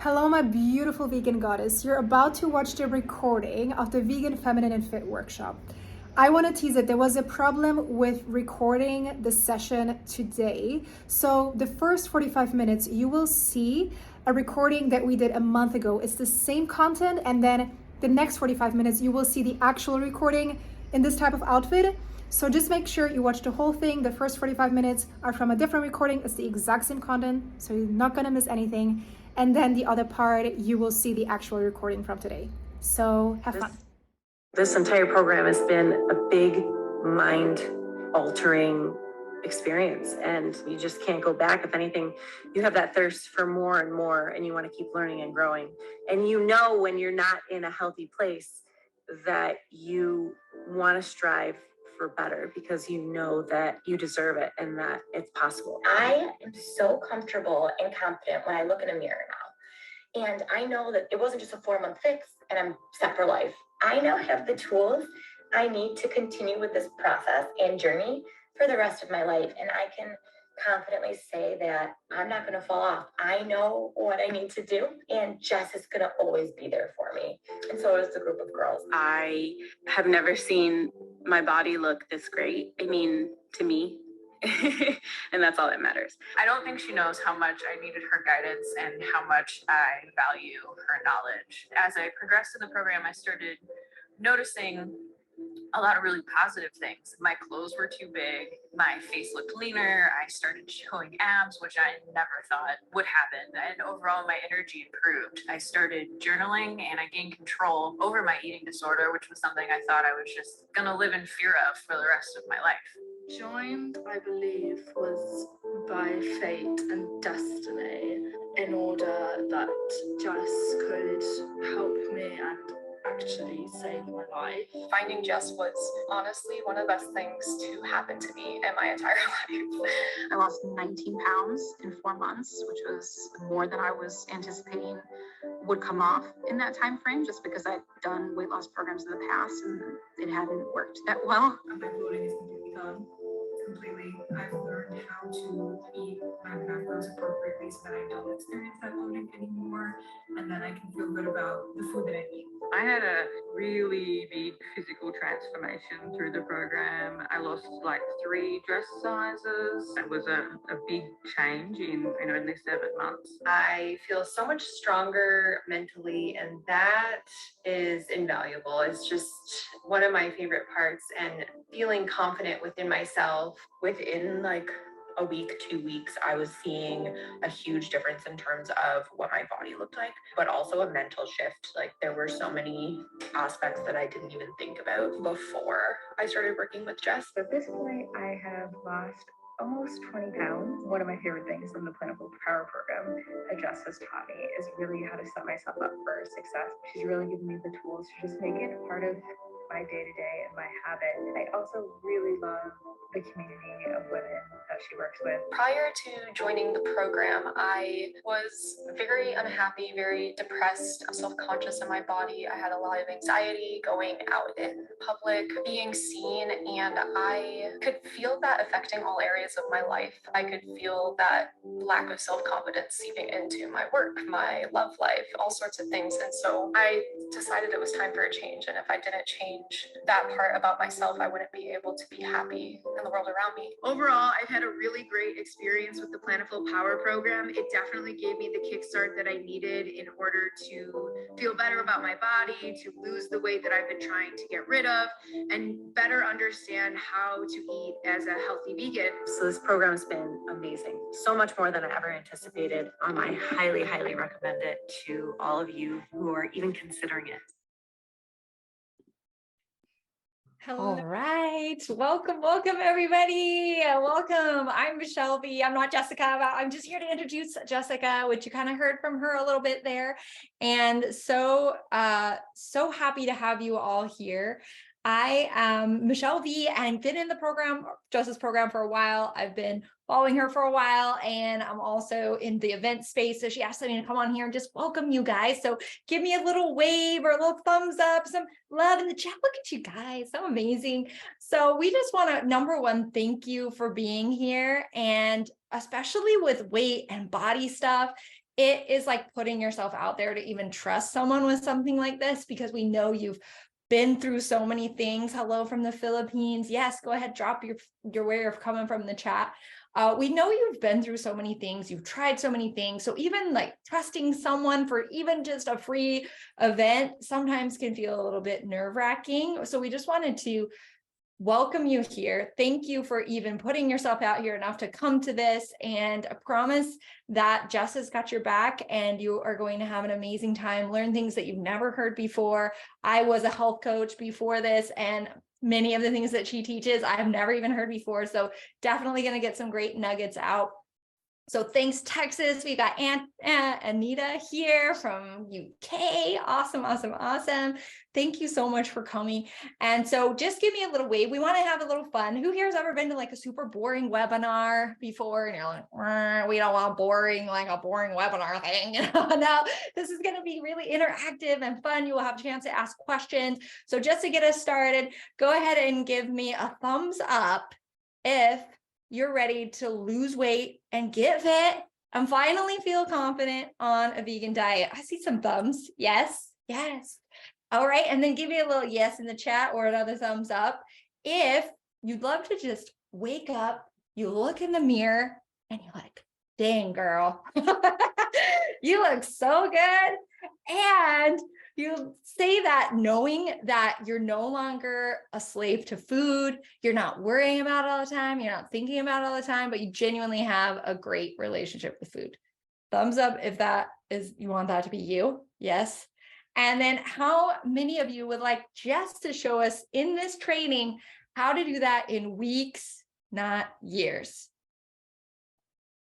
Hello, my beautiful vegan goddess. You're about to watch the recording of the Vegan Feminine and Fit workshop. I want to tease it. There was a problem with recording the session today. So the first 45 minutes, you will see a recording that we did a month ago. It's the same content. And then the next 45 minutes, you will see the actual recording in this type of outfit. So just make sure you watch the whole thing. The first 45 minutes are from a different recording. It's the exact same content, so you're not gonna miss anything. And then the other part, you will see the actual recording from today. So have fun. This entire program has been a big mind altering experience, and you just can't go back. If anything, you have that thirst for more and more, and you want to keep learning and growing. And you know, when you're not in a healthy place, that you want to strive for better because you know that you deserve it and that it's possible. I am so comfortable and confident when I look in a mirror now. And I know that it wasn't just a 4-month fix and I'm set for life. I now have the tools I need to continue with this process and journey for the rest of my life. And I can confidently say that I'm not going to fall off. I know what I need to do, and Jess is going to always be there for me. And so is the group of girls. I have never seen my body look this great. I mean, to me. And that's all that matters. I don't think she knows how much I needed her guidance and how much I value her knowledge. As I progressed in the program, I started noticing a lot of really positive things. My clothes were too big. My face looked leaner. I started showing abs, which I never thought would happen. And overall, my energy improved. I started journaling and I gained control over my eating disorder, which was something I thought I was just going to live in fear of for the rest of my life. Joined, I believe, was by fate and destiny in order that Jess could help me and actually save my life. Finding Jess was honestly one of the best things to happen to me in my entire life. I lost 19 pounds in 4 months, which was more than I was anticipating would come off in that time frame, just because I'd done weight loss programs in the past and it hadn't worked that well. My bloating is completely gone. Completely. I've learned how to eat my macros appropriately so that I don't experience that bloating anymore, and then I can feel good about the food that I eat. I had a really big physical transformation through the program. I lost like 3 dress sizes. It was a big change in only 7 months. I feel so much stronger mentally, and that is invaluable. It's just one of my favorite parts, and feeling confident within myself. Within like a week, 2 weeks, I was seeing a huge difference in terms of what my body looked like, but also a mental shift. Like there were so many aspects that I didn't even think about before I started working with Jess. At this point, I have lost almost 20 pounds. One of my favorite things in the Planable Power program that Jess has taught me is really how to set myself up for success. She's really given me the tools to just make it part of my day-to-day and my habit. I also really love the community of women that she works with. Prior to joining the program, I was very unhappy, very depressed, self-conscious in my body. I had a lot of anxiety going out in public, being seen, and I could feel that affecting all areas of my life. I could feel that lack of self-confidence seeping into my work, my love life, all sorts of things. And so I decided it was time for a change. And if I didn't change that part about myself, I wouldn't be able to be happy in the world around me. Overall, I've had a really great experience with the Planeful Power program. It definitely gave me the kickstart that I needed in order to feel better about my body, to lose the weight that I've been trying to get rid of, and better understand how to eat as a healthy vegan. So this program's been amazing. So much more than I ever anticipated. I highly, highly recommend it to all of you who are even considering it. Hello. All right. Welcome, everybody. Welcome. I'm Michelle V. I'm not Jessica. I'm just here to introduce Jessica, which you kind of heard from her a little bit there. And so happy to have you all here. I am Michelle V, and I've been in the program, Justice program, for a while. I've been following her for a while, and I'm also in the event space. So she asked me to come on here and just welcome you guys. So give me a little wave or a little thumbs up, some love in the chat. Look at you guys, so amazing. So we just want to, number one, thank you for being here, and especially with weight and body stuff. it is like putting yourself out there to even trust someone with something like this, because we know you've been through so many things. Hello from the Philippines. Yes, go ahead, drop your where you're coming from in the chat. We know you've been through so many things. You've tried so many things. So even like trusting someone for even just a free event sometimes can feel a little bit nerve-wracking. So we just wanted to welcome you here. Thank you for even putting yourself out here enough to come to this. And I promise that Jess has got your back and you are going to have an amazing time, learn things that you've never heard before. I was a health coach before this, and many of the things that she teaches, I've never even heard before. So definitely going to get some great nuggets out. So thanks, Texas. We got Anita here from UK. Awesome, awesome, awesome. Thank you so much for coming. And so just give me a little wave. We want to have a little fun. Who here has ever been to like a super boring webinar before? And you're like, we don't want boring, like a boring webinar thing. No, this is going to be really interactive and fun. You will have a chance to ask questions. So just to get us started, go ahead and give me a thumbs up if you're ready to lose weight and get fit and finally feel confident on a vegan diet. I see some thumbs. Yes, yes. All right. And then give me a little yes in the chat or another thumbs up if you'd love to just wake up, you look in the mirror and you're like, dang, girl, you look so good. And you say that knowing that you're no longer a slave to food, you're not worrying about it all the time, you're not thinking about it all the time, but you genuinely have a great relationship with food. Thumbs up if that is, you want that to be you. Yes. And then how many of you would like Jess to show us in this training how to do that in weeks, not years?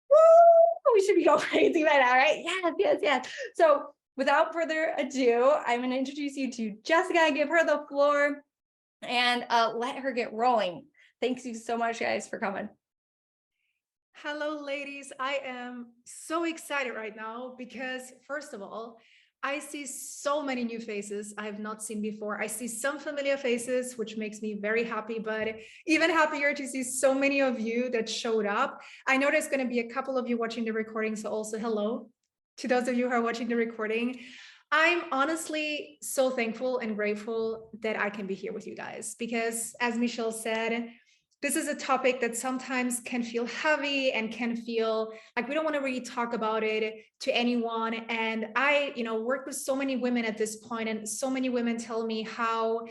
Woo! We should be going crazy by now, right? Yes, yes, yes. So without further ado, I'm going to introduce you to Jessica, give her the floor, and let her get rolling. Thanks you so much, guys, for coming. Hello, ladies. I am so excited right now because, first of all, I see so many new faces I have not seen before. I see some familiar faces, which makes me very happy, but even happier to see so many of you that showed up. I know there's going to be a couple of you watching the recording, so also hello to those of you who are watching the recording. I'm honestly so thankful and grateful that I can be here with you guys because, as Michelle said, this is a topic that sometimes can feel heavy and can feel like we don't want to really talk about it to anyone. And I, work with so many women at this point, and so many women tell me how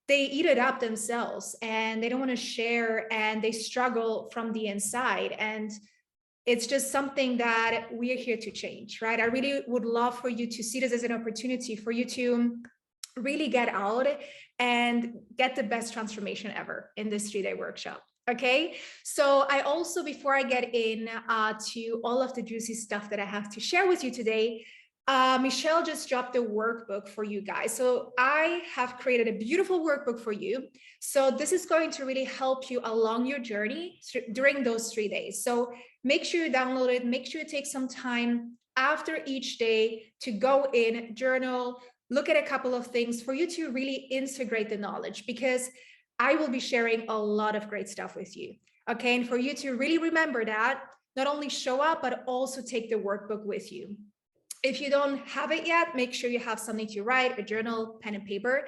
they eat it up themselves and they don't want to share and they struggle from the inside. And it's just something that we are here to change, right? I really would love for you to see this as an opportunity for you to really get out and get the best transformation ever in this 3-day workshop. Okay, so I also, before I get in to all of the juicy stuff that I have to share with you today, Michelle just dropped a workbook for you guys. So I have created a beautiful workbook for you. So this is going to really help you along your journey during those 3 days. So make sure you download it, make sure you take some time after each day to go in, journal, look at a couple of things for you to really integrate the knowledge, because I will be sharing a lot of great stuff with you. Okay, and for you to really remember that, not only show up, but also take the workbook with you. If you don't have it yet, make sure you have something to write, a journal, pen and paper.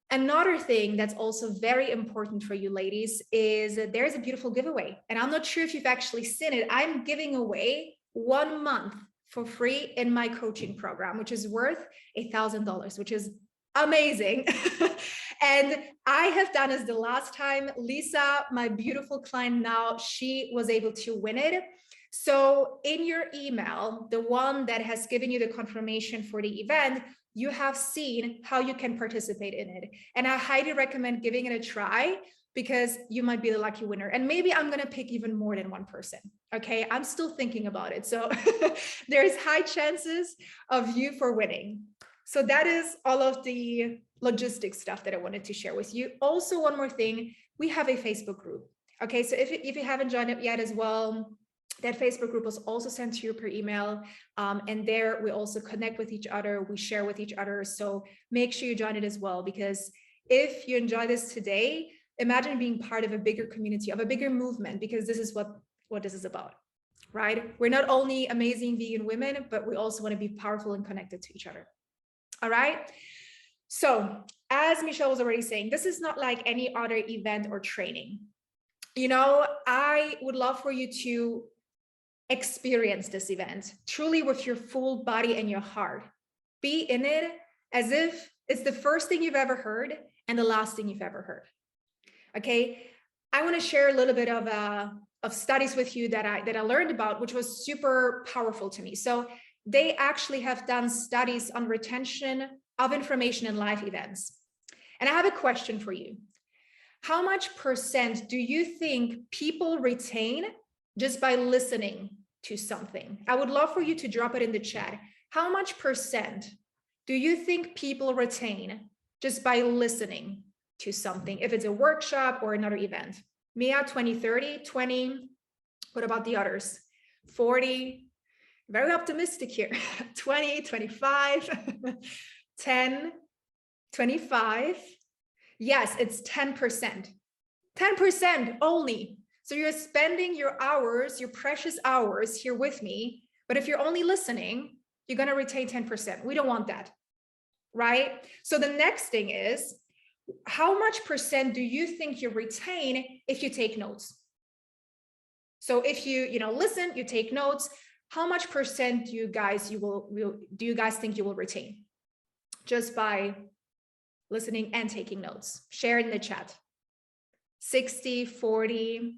Another thing that's also very important for you ladies is there's a beautiful giveaway. And I'm not sure if you've actually seen it. I'm giving away 1 month for free in my coaching program, which is worth $1,000, which is amazing. And I have done this the last time. Lisa, my beautiful client now, she was able to win it. So in your email, the one that has given you the confirmation for the event, you have seen how you can participate in it. And I highly recommend giving it a try because you might be the lucky winner. And maybe I'm going to pick even more than one person. Okay, I'm still thinking about it. So there's high chances of you for winning. So that is all of the logistics stuff that I wanted to share with you. Also, one more thing, we have a Facebook group. Okay, so if you haven't joined it yet as well, that Facebook group was also sent to you per email. And there we also connect with each other, we share with each other. So make sure you join it as well, because if you enjoy this today, imagine being part of a bigger community, of a bigger movement, because this is what this is about. right? We're not only amazing vegan women, but we also want to be powerful and connected to each other. All right. So as Michelle was already saying, this is not like any other event or training. You know, I would love for you to experience this event truly with your full body and your heart. Be in it as if it's the first thing you've ever heard and the last thing you've ever heard. Okay. I want to share a little bit of studies with you that I learned about, which was super powerful to me. So they actually have done studies on retention of information in live events. And I have a question for you. How much % do you think people retain just by listening to something? I would love for you to drop it in the chat. How much % do you think people retain just by listening to something? If it's a workshop or another event? Mia, 20, 30, 20. What about the others? 40. Very optimistic here. 20, 25, 10, 25. Yes, it's 10%. 10% only. So you're spending your hours, your precious hours here with me. But if you're only listening, you're going to retain 10%. We don't want that, right? So the next thing is, how much % do you think you retain if you take notes? So if you listen, you take notes, how much % do you guys think you will retain just by listening and taking notes? Share in the chat. 60, 40,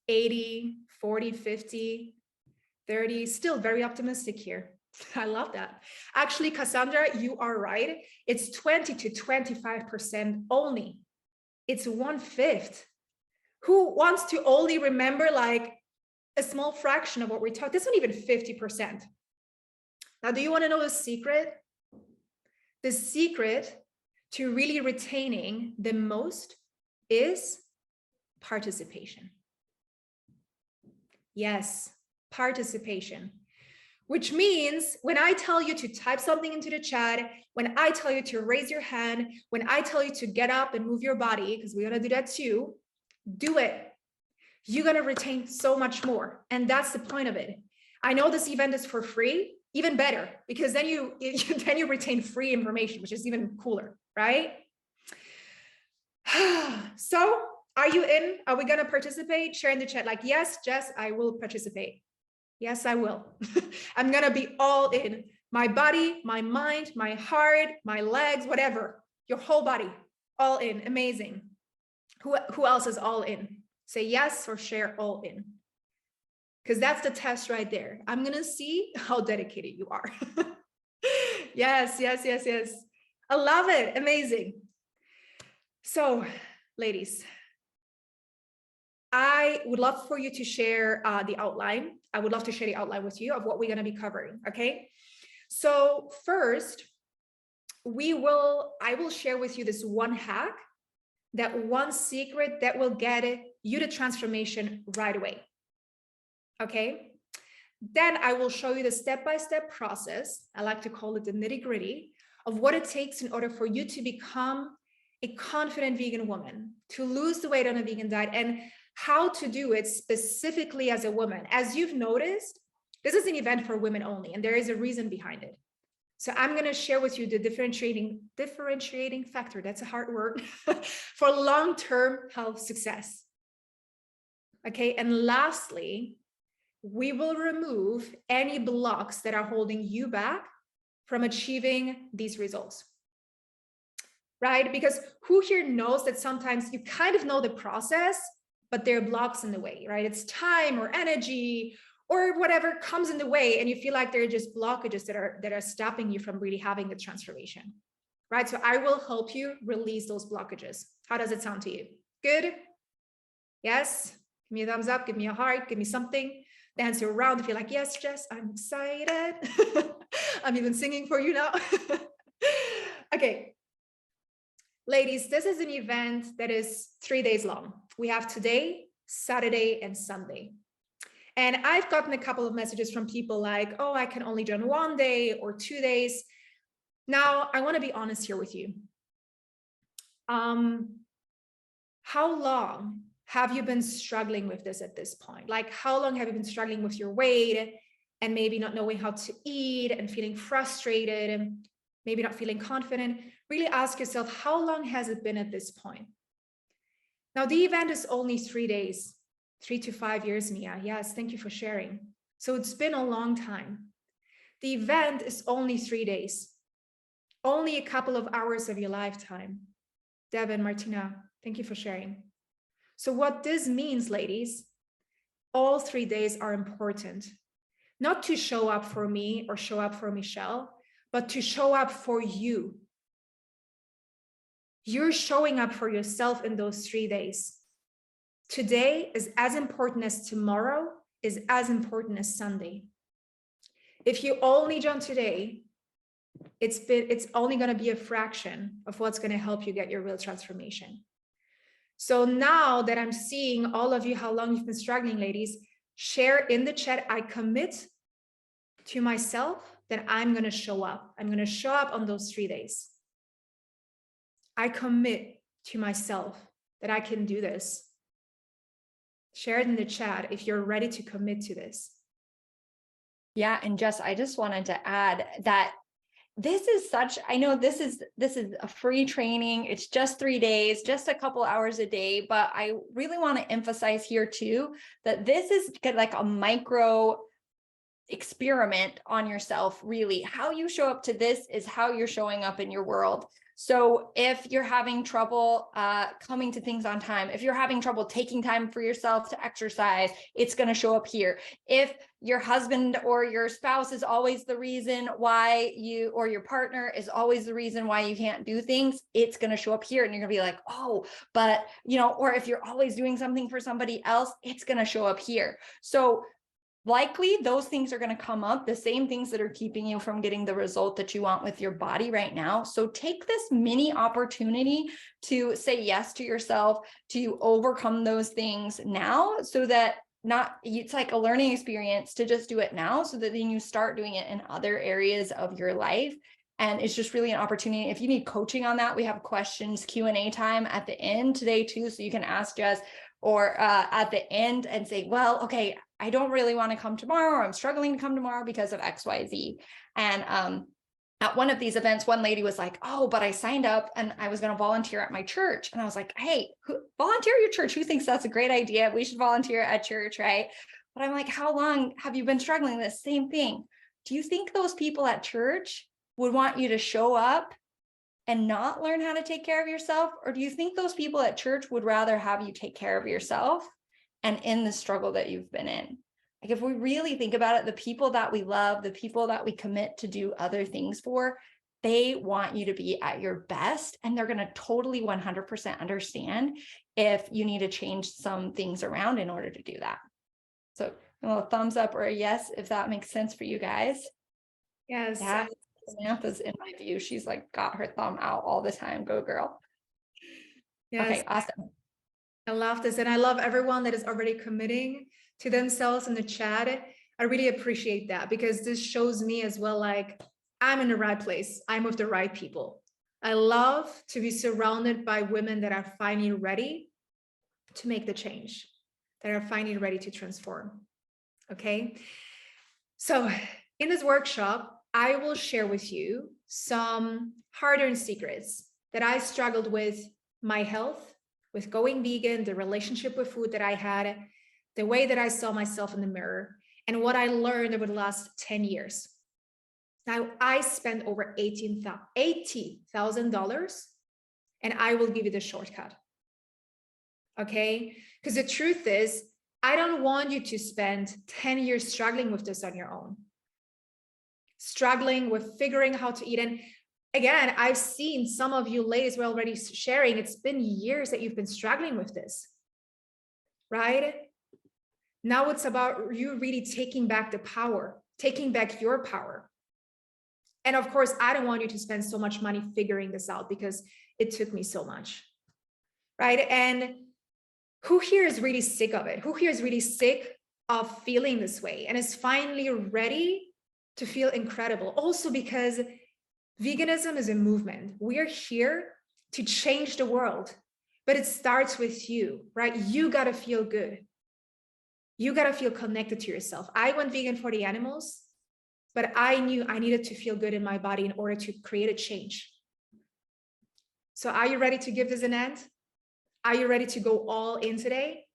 80, 40, 50, 30, still very optimistic here. I love that. Actually, Cassandra, you are right. It's 20 to 25% only. It's 1/5. Who wants to only remember like a small fraction of what we taught? This isn't even 50%. Now, do you want to know the secret? The secret to really retaining the most is participation. Yes, participation. Which means when I tell you to type something into the chat, when I tell you to raise your hand, when I tell you to get up and move your body, because we're going to do that too, do it. You're going to retain so much more. And that's the point of it. I know this event is for free, even better, because then you retain free information, which is even cooler, right? So are you in? Are we going to participate? Share in the chat like, yes, Jess, I will participate. Yes, I will. I'm going to be all in. My body, my mind, my heart, my legs, whatever. Your whole body, all in. Amazing. Who else is all in? Say yes or share all in. Because that's the test right there. I'm going to see how dedicated you are. Yes, yes, yes, yes. I love it. Amazing. So, ladies, I would love for you to share the outline. I would love to share the outline with you of what we're going to be covering. Okay. So first, I will share with you this one hack, that one secret that will get you the transformation right away. Okay. Then I will show you the step-by-step process. I like to call it the nitty-gritty of what it takes in order for you to become a confident vegan woman, to lose the weight on a vegan diet, and how to do it specifically as a woman. As you've noticed, this is an event for women only, and there is a reason behind it. So I'm going to share with you the differentiating factor, that's a hard word, for long-term health success. Okay, and lastly, we will remove any blocks that are holding you back from achieving these results. Right? Because who here knows that sometimes you kind of know the process, but there are blocks in the way, right? It's time or energy or whatever comes in the way, and you feel like there are just blockages that are stopping you from really having the transformation, right? So I will help you release those blockages. How does it sound to you? Good? Yes? Give me a thumbs up, give me a heart, give me something. Dance around if you're like, yes, Jess, I'm excited. I'm even singing for you now. Okay. Ladies, this is an event that is 3 days long. We have today, Saturday, and Sunday. And I've gotten a couple of messages from people like, oh, I can only join 1 day or 2 days. Now, I want to be honest here with you. How long have you been struggling with this at this point? Like, how long have you been struggling with your weight and maybe not knowing how to eat and feeling frustrated and maybe not feeling confident? Really ask yourself, how long has it been at this point? Now, the event is only 3 days, 3 to 5 years, Mia. Yes, thank you for sharing. So it's been a long time. The event is only 3 days, only a couple of hours of your lifetime. Devin, Martina, thank you for sharing. So what this means, ladies, all 3 days are important, not to show up for me or show up for Michelle, but to show up for you. You're showing up for yourself in those 3 days. Today is as important as tomorrow, is as important as Sunday. If you only jump today, it's only going to be a fraction of what's going to help you get your real transformation. So now that I'm seeing all of you, how long you've been struggling, ladies, share in the chat, I commit to myself that I'm going to show up. I'm going to show up on those 3 days. I commit to myself that I can do this. Share it in the chat if you're ready to commit to this. Yeah, and Jess, I just wanted to add that this is such, I know this is a free training. It's just 3 days, just a couple hours a day, but I really want to emphasize here too, that this is like a micro experiment on yourself. Really, how you show up to this is how you're showing up in your world. So if you're having trouble coming to things on time, if you're having trouble taking time for yourself to exercise, it's going to show up here. If your husband or your spouse is always the reason why you, or your partner is always the reason why you can't do things, it's going to show up here. And you're going to be like, oh, but or if you're always doing something for somebody else, it's going to show up here. So likely those things are going to come up, the same things that are keeping you from getting the result that you want with your body right now. So take this mini opportunity to say yes to yourself, to overcome those things now, so that it's like a learning experience to just do it now, so that then you start doing it in other areas of your life. And it's just really an opportunity. If you need coaching on that, we have questions Q&A time at the end today too. So you can ask Jess or at the end and say, well, okay, I don't really want to come tomorrow, or I'm struggling to come tomorrow because of XYZ. And at one of these events, one lady was like, oh, but I signed up and I was going to volunteer at my church. And I was like, hey, volunteer at your church. Who thinks that's a great idea? We should volunteer at church, right? But I'm like, how long have you been struggling? This same thing. Do you think those people at church would want you to show up and not learn how to take care of yourself? Or do you think those people at church would rather have you take care of yourself and in the struggle that you've been in? Like, if we really think about it, the people that we love, the people that we commit to do other things for, they want you to be at your best, and they're going to totally 100% understand if you need to change some things around in order to do that. So a little thumbs up or a yes, if that makes sense for you guys. Yes. Samantha's in my view. She's like got her thumb out all the time. Go girl. Yes. Okay, awesome. I love this. And I love everyone that is already committing to themselves in the chat. I really appreciate that, because this shows me as well, like, I'm in the right place. I'm with the right people. I love to be surrounded by women that are finally ready to make the change, that are finally ready to transform. Okay. So in this workshop, I will share with you some hard-earned secrets that I struggled with my health, with going vegan, the relationship with food that I had, the way that I saw myself in the mirror, and what I learned over the last 10 years. Now, I spent over $80,000, and I will give you the shortcut. Okay? Because the truth is, I don't want you to spend 10 years struggling with this on your own. Struggling with figuring how to eat. And again, I've seen some of you ladies were already sharing, it's been years that you've been struggling with this, right? Now it's about you really taking back the power, taking back your power. And of course, I don't want you to spend so much money figuring this out, because it took me so much, right? And who here is really sick of it? Who here is really sick of feeling this way and is finally ready to feel incredible? Also, because veganism is a movement. We are here to change the world, but it starts with you, right? You got to feel good. You got to feel connected to yourself. I went vegan for the animals, but I knew I needed to feel good in my body in order to create a change. So are you ready to give this an end? Are you ready to go all in today?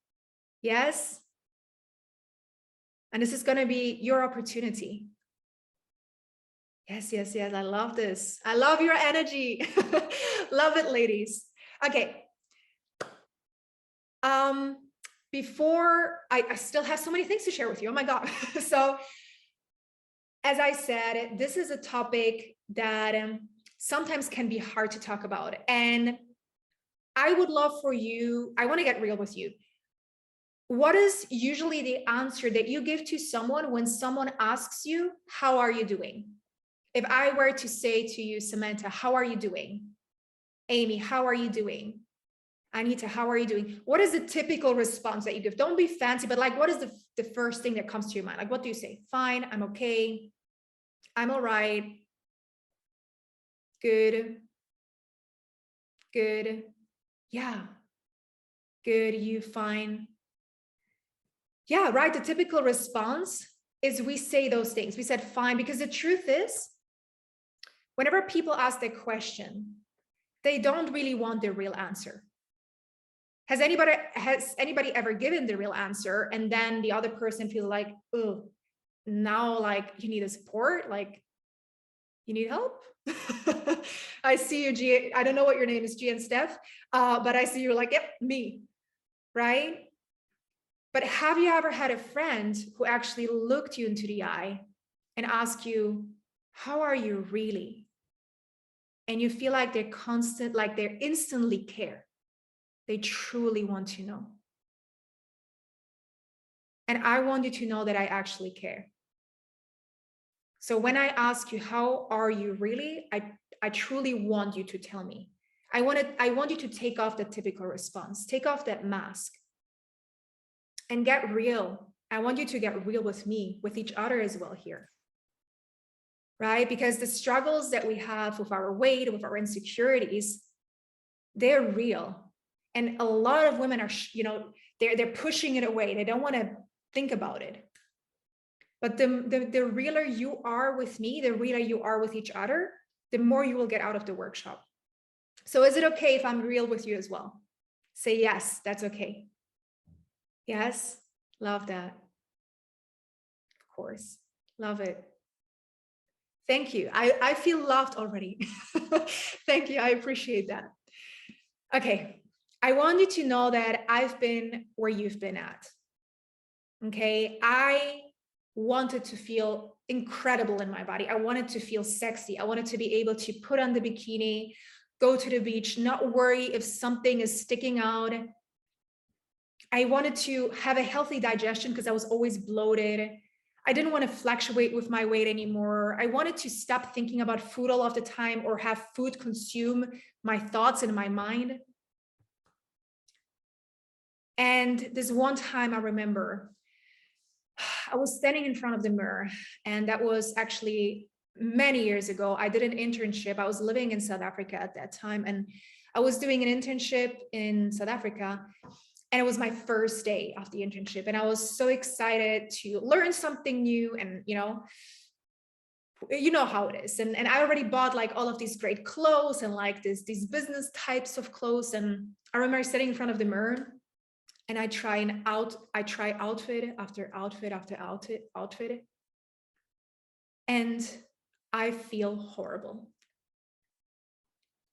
Yes? And this is going to be your opportunity. Yes, yes, yes. I love this. I love your energy. Love it, ladies. Okay. Before I still have so many things to share with you. Oh my God. So as I said, this is a topic that sometimes can be hard to talk about. And I would love for you, I want to get real with you. What is usually the answer that you give to someone when someone asks you, how are you doing? If I were to say to you, Samantha, how are you doing? Amy, how are you doing? Anita, how are you doing? What is the typical response that you give? Don't be fancy, but like, what is the first thing that comes to your mind? Like, what do you say? Fine, I'm okay. I'm all right. Good. Good. Yeah. Good, you fine. Yeah, right. The typical response is we say those things. We said fine, because the truth is, whenever people ask that question, they don't really want the real answer. Has anybody ever given the real answer and then the other person feel like, oh, now like you need a support, like you need help? I see you, G. I don't know what your name is, G and Steph, but I see you're like, yep, me, right? But have you ever had a friend who actually looked you into the eye and asked you, how are you really? And you feel like they're constant, like they instantly care. They truly want to know. And I want you to know that I actually care. So when I ask you, how are you really? I truly want you to tell me. I want you to take off the typical response, take off that mask and get real. I want you to get real with me, with each other as well here. Right? Because the struggles that we have with our weight, with our insecurities, they're real. And a lot of women are, they're pushing it away. They don't want to think about it. But the realer you are with me, the realer you are with each other, the more you will get out of the workshop. So is it okay if I'm real with you as well? Say yes, that's okay. Yes, love that. Of course, love it. Thank you. I feel loved already. Thank you. I appreciate that. Okay. I want you to know that I've been where you've been at. Okay. I wanted to feel incredible in my body. I wanted to feel sexy. I wanted to be able to put on the bikini, go to the beach, not worry if something is sticking out. I wanted to have a healthy digestion because I was always bloated. I didn't want to fluctuate with my weight anymore. I wanted to stop thinking about food all of the time or have food consume my thoughts and my mind. And this one time I remember I was standing in front of the mirror, and that was actually many years ago. I did an internship. I was living in South Africa at that time, and I was doing an internship in South Africa. And it was my first day of the internship. And I was so excited to learn something new. And, you know how it is. And I already bought like all of these great clothes and like these business types of clothes. And I remember sitting in front of the mirror and I try outfit after outfit after outfit. And I feel horrible.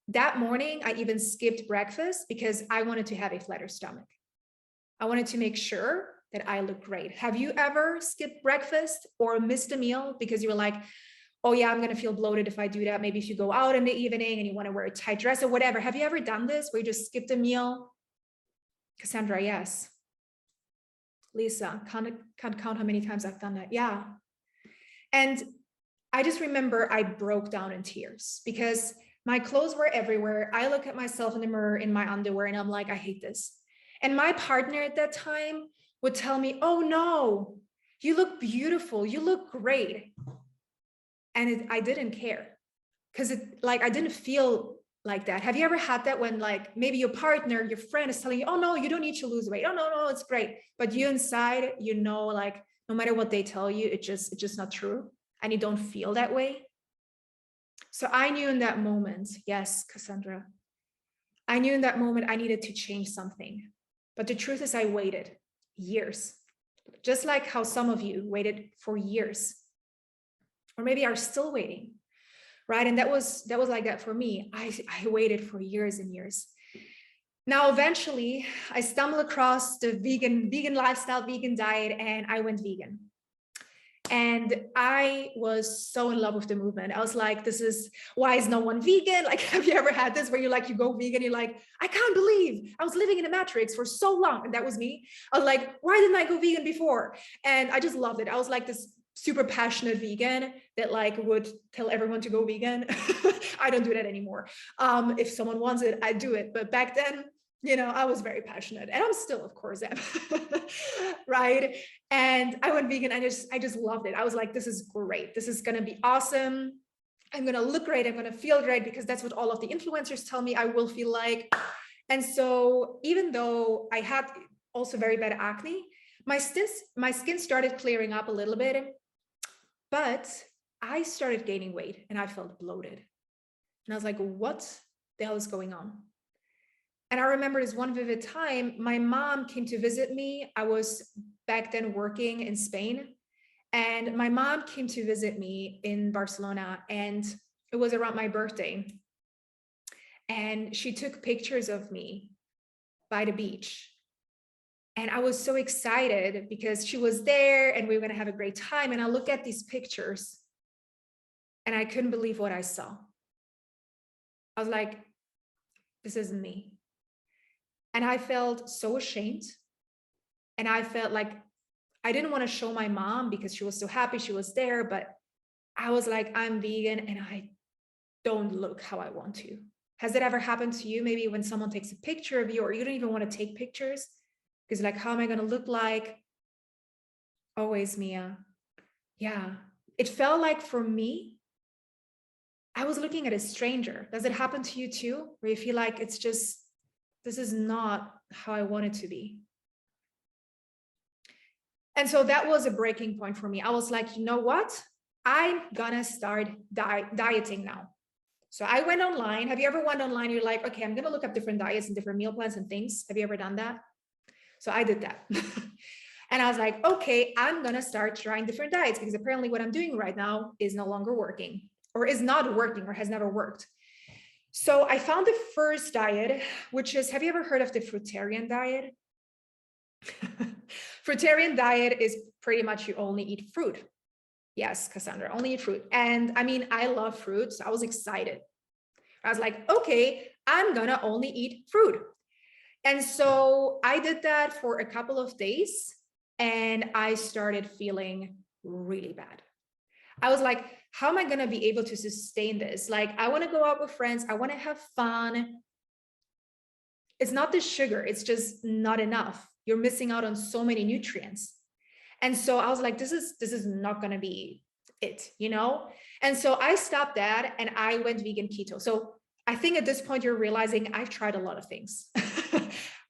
That morning, I even skipped breakfast because I wanted to have a flatter stomach. I wanted to make sure that I look great. Have you ever skipped breakfast or missed a meal because you were like, oh yeah, I'm going to feel bloated if I do that. Maybe if you go out in the evening and you want to wear a tight dress or whatever. Have you ever done this where you just skipped a meal? Cassandra, yes. Lisa, can't count how many times I've done that. Yeah. And I just remember I broke down in tears because my clothes were everywhere. I look at myself in the mirror in my underwear and I'm like, I hate this. And my partner at that time would tell me, oh no, you look beautiful. You look great. And I didn't care because I didn't feel like that? Have you ever had that when like maybe your partner, your friend is telling you, oh no, you don't need to lose weight. Oh no, it's great. But you inside, you know, like no matter what they tell you, it's just not true. And you don't feel that way. So I knew in that moment, yes, Cassandra, I knew in that moment I needed to change something. But the truth is I waited years, just like how some of you waited for years, or maybe are still waiting, right? And that was like that for me. I waited for years and years. Now, eventually I stumbled across the vegan lifestyle, vegan diet, and I went vegan. And I was so in love with the movement. I was like, this is, why is no one vegan? Like, have you ever had this where you go vegan, you're like, I can't believe I was living in a matrix for so long. And that was me. I was like, why didn't I go vegan before? And I just loved it. I was like this super passionate vegan that like would tell everyone to go vegan. I don't do that anymore. If someone wants it, I do it. But back then, you know, I was very passionate, and I'm still, of course, am. Right? And I went vegan. I just loved it. I was like, this is great. This is going to be awesome. I'm going to look great. I'm going to feel great, because that's what all of the influencers tell me I will feel like. And so even though I had also very bad acne, my skin started clearing up a little bit, but I started gaining weight and I felt bloated. And I was like, what the hell is going on? And I remember this one vivid time, my mom came to visit me. I was back then working in Spain, and my mom came to visit me in Barcelona, and it was around my birthday. And she took pictures of me by the beach. And I was so excited because she was there and we were going to have a great time. And I look at these pictures and I couldn't believe what I saw. I was like, this isn't me. And I felt so ashamed. And I felt like I didn't want to show my mom because she was so happy she was there. But I was like, I'm vegan and I don't look how I want to. Has that ever happened to you? Maybe when someone takes a picture of you, or you don't even want to take pictures because like, how am I going to look like? Always, Mia. Yeah. It felt like for me, I was looking at a stranger. Does it happen to you too? Where you feel like it's just, this is not how I want it to be. And so that was a breaking point for me. I was like, you know what? I'm gonna start dieting now. So I went online. Have you ever went online? You're like, okay, I'm gonna look up different diets and different meal plans and things. Have you ever done that? So I did that. And I was like, okay, I'm gonna start trying different diets because apparently what I'm doing right now is no longer working, or is not working, or has never worked. So I found the first diet, which is, have you ever heard of the fruitarian diet? Fruitarian diet is pretty much you only eat fruit. Yes, Cassandra, only eat fruit. And I mean, I love fruit, so I was excited. I was like, okay, I'm gonna only eat fruit. And so I did that for a couple of days and I started feeling really bad. I was like, how am I gonna be able to sustain this? Like, I wanna go out with friends, I wanna have fun. It's not the sugar, it's just not enough. You're missing out on so many nutrients. And so I was like, this is not gonna be it, you know? And so I stopped that and I went vegan keto. So I think at this point you're realizing I've tried a lot of things.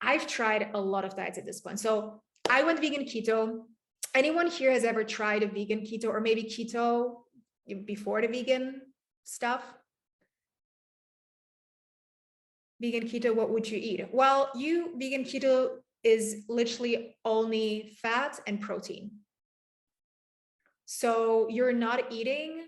I've tried a lot of diets at this point. So I went vegan keto. Anyone here has ever tried a vegan keto, or maybe keto before the vegan stuff? Vegan keto, what would you eat? Well, vegan keto is literally only fat and protein. So you're not eating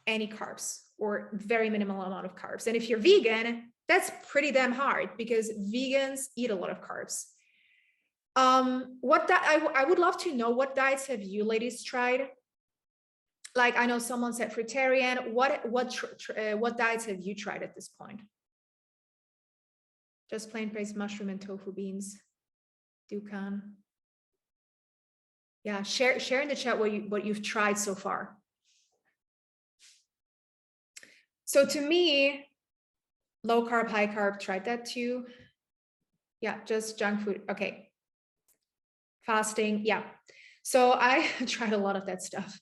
any carbs, or very minimal amount of carbs. And if you're vegan, that's pretty damn hard because vegans eat a lot of carbs. I would love to know, what diets have you ladies tried? Like, I know someone said fruitarian. What diets have you tried at this point? Just plant-based mushroom and tofu beans. Dukan. Yeah, share in the chat what you've tried so far. So to me, low carb, high carb, tried that too. Yeah, just junk food. Okay. Fasting. Yeah. So I tried a lot of that stuff.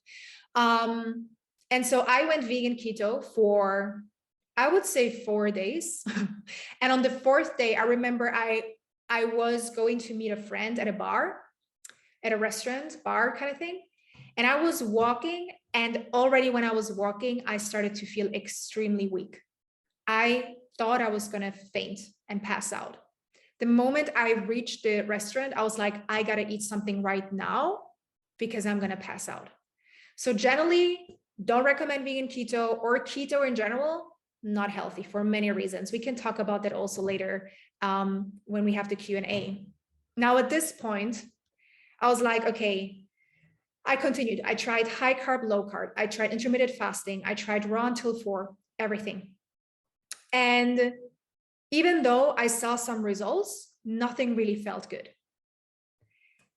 And so I went vegan keto for I would say 4 days. And on the 4th day, I remember I was going to meet a friend at a bar, at a restaurant, bar kind of thing. And I was walking, and already when I was walking, I started to feel extremely weak. I thought I was gonna faint and pass out. The moment I reached the restaurant, I was like, I gotta eat something right now because I'm gonna pass out. So generally, don't recommend vegan keto or keto in general, not healthy for many reasons. We can talk about that also later when we have the Q&A. Now at this point, I was like, okay, I continued. I tried high carb, low carb. I tried intermittent fasting. I tried raw until 4, everything. And even though I saw some results, nothing really felt good.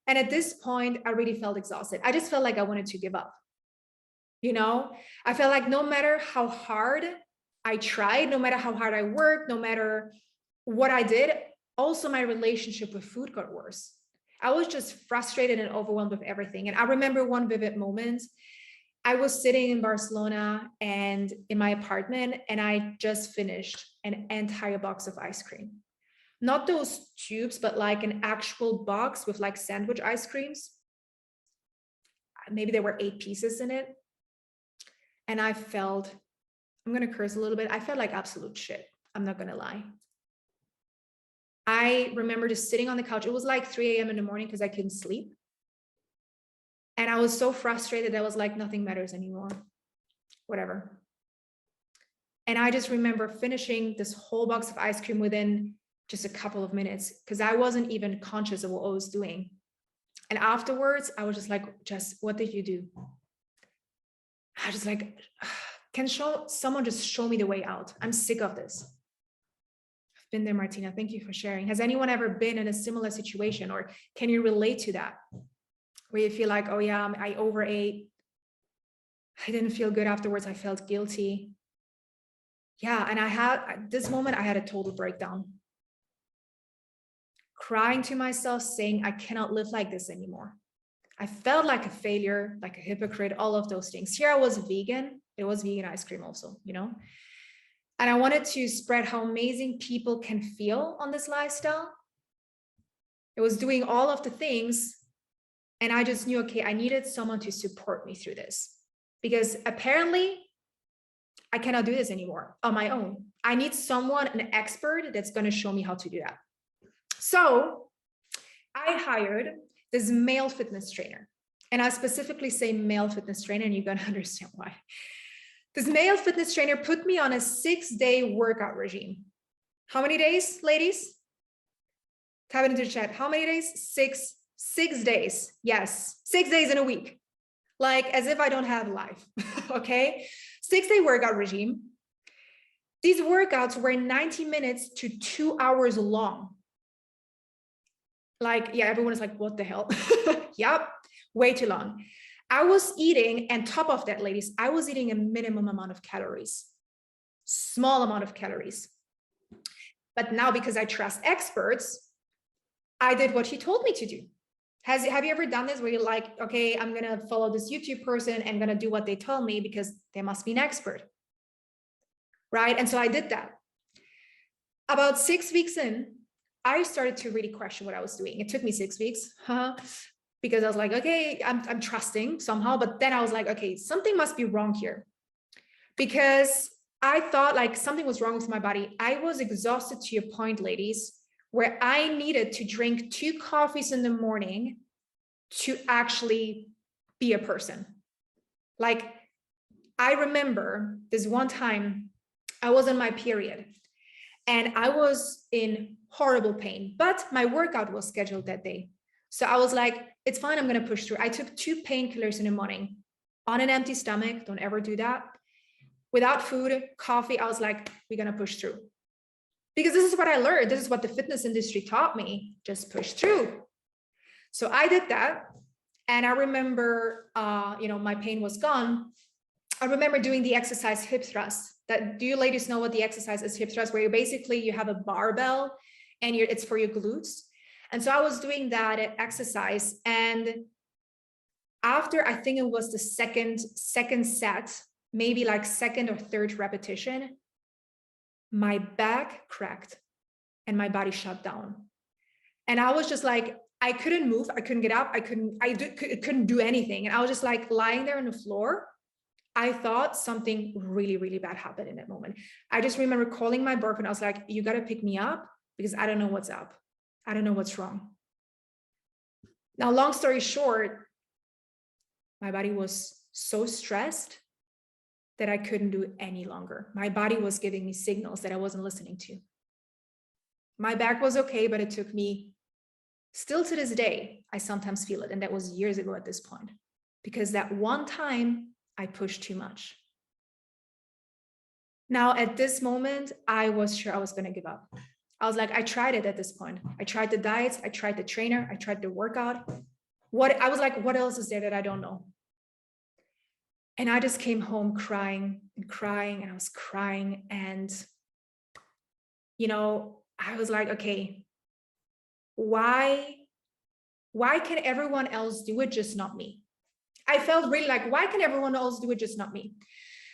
And at this point, I really felt exhausted. I just felt like I wanted to give up. You know, I felt like no matter how hard I tried, no matter how hard I worked, no matter what I did, also my relationship with food got worse. I was just frustrated and overwhelmed with everything. And I remember one vivid moment. I was sitting in Barcelona and in my apartment, and I just finished an entire box of ice cream. Not those tubes, but like an actual box with like sandwich ice creams. Maybe there were 8 pieces in it. And I felt, I'm going to curse a little bit. I felt like absolute shit. I'm not going to lie. I remember just sitting on the couch. It was like 3 a.m. in the morning because I couldn't sleep. And I was so frustrated. I was like, nothing matters anymore. Whatever. And I just remember finishing this whole box of ice cream within just a couple of minutes because I wasn't even conscious of what I was doing. And afterwards, I was just like, Jess, what did you do? I was just like, can someone just show me the way out? I'm sick of this. I've been there, Martina. Thank you for sharing. Has anyone ever been in a similar situation, or can you relate to that? Where you feel like, oh yeah, I overate. I didn't feel good afterwards. I felt guilty. Yeah, and at this moment, I had a total breakdown. Crying to myself, saying, I cannot live like this anymore. I felt like a failure, like a hypocrite, all of those things. Here I was vegan. It was vegan ice cream also, you know? And I wanted to spread how amazing people can feel on this lifestyle. It was doing all of the things. And I just knew, okay, I needed someone to support me through this. Because apparently, I cannot do this anymore on my own. I need someone, an expert, that's going to show me how to do that. So I hired this male fitness trainer. And I specifically say male fitness trainer, and you're going to understand why. This male fitness trainer put me on a 6-day workout regime. How many days, ladies? Type it into the chat. How many days? 6 days. Yes, 6 days in a week. Like as if I don't have a life. Okay. 6-day workout regime. These workouts were 90 minutes to 2 hours long. Like, yeah, everyone is like, what the hell? Yep, way too long. I was eating, and top of that, ladies, I was eating a minimum amount of calories, small amount of calories. But now, because I trust experts, I did what he told me to do. Have you ever done this where you're like, okay, I'm going to follow this YouTube person and going to do what they tell me because they must be an expert, right? And so I did that. About 6 weeks in, I started to really question what I was doing. It took me 6 weeks because I was like, okay, I'm trusting somehow. But then I was like, okay, something must be wrong here, because I thought like something was wrong with my body. I was exhausted to a point, ladies, where I needed to drink 2 coffees in the morning to actually be a person. Like, I remember this one time I was on my period and I was in horrible pain, but my workout was scheduled that day. So I was like, it's fine, I'm gonna push through. I took 2 painkillers in the morning on an empty stomach. Don't ever do that. Without food, coffee, I was like, we're gonna push through. Because this is what I learned. This is what the fitness industry taught me. Just push through. So I did that. And I remember, my pain was gone. I remember doing the exercise hip thrust. Do you ladies know what the exercise is, hip thrust, where you have a barbell and it's for your glutes? And so I was doing that exercise. And after, I think it was the second set, maybe like second or third repetition, my back cracked and my body shut down. And I was just like, I couldn't move. I couldn't get up. I couldn't do anything. And I was just like lying there on the floor. I thought something really, really bad happened in that moment. I just remember calling my boyfriend. I was like, you got to pick me up because I don't know what's up. I don't know what's wrong. Now, long story short, my body was so stressed that I couldn't do it any longer. My body was giving me signals that I wasn't listening to. My back was okay, but it took me, still to this day, I sometimes feel it. And that was years ago at this point, because that one time I pushed too much. Now, at this moment, I was sure I was going to give up. I was like, I tried it at this point. I tried the diets, I tried the trainer, I tried the workout. I was like, what else is there that I don't know? And I just came home crying and crying, and I was crying. And, I was like, okay, why can everyone else do it, just not me? I felt really like, why can everyone else do it, just not me?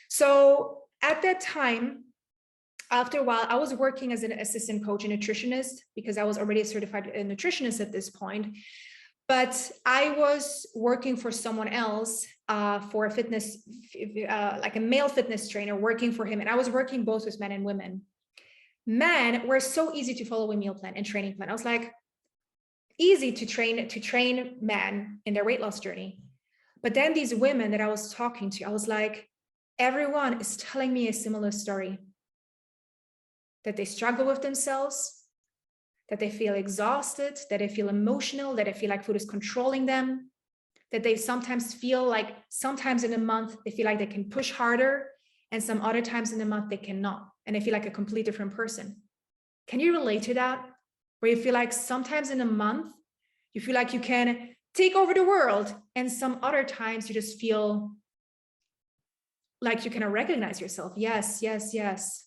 So at that time, after a while, I was working as an assistant coach and nutritionist because I was already a certified nutritionist at this point. But I was working for someone else for a fitness, like a male fitness trainer, working for him. And I was working both with men and women. Men were so easy to follow a meal plan and training plan. I was like, easy to train men in their weight loss journey. But then these women that I was talking to, I was like, everyone is telling me a similar story. That they struggle with themselves, that they feel exhausted, that they feel emotional, that they feel like food is controlling them, that they sometimes feel like sometimes in a month, they feel like they can push harder, and some other times in the month they cannot, and they feel like a completely different person. Can you relate to that? Where you feel like sometimes in a month, you feel like you can take over the world, and some other times you just feel like you cannot recognize yourself. Yes, yes, yes.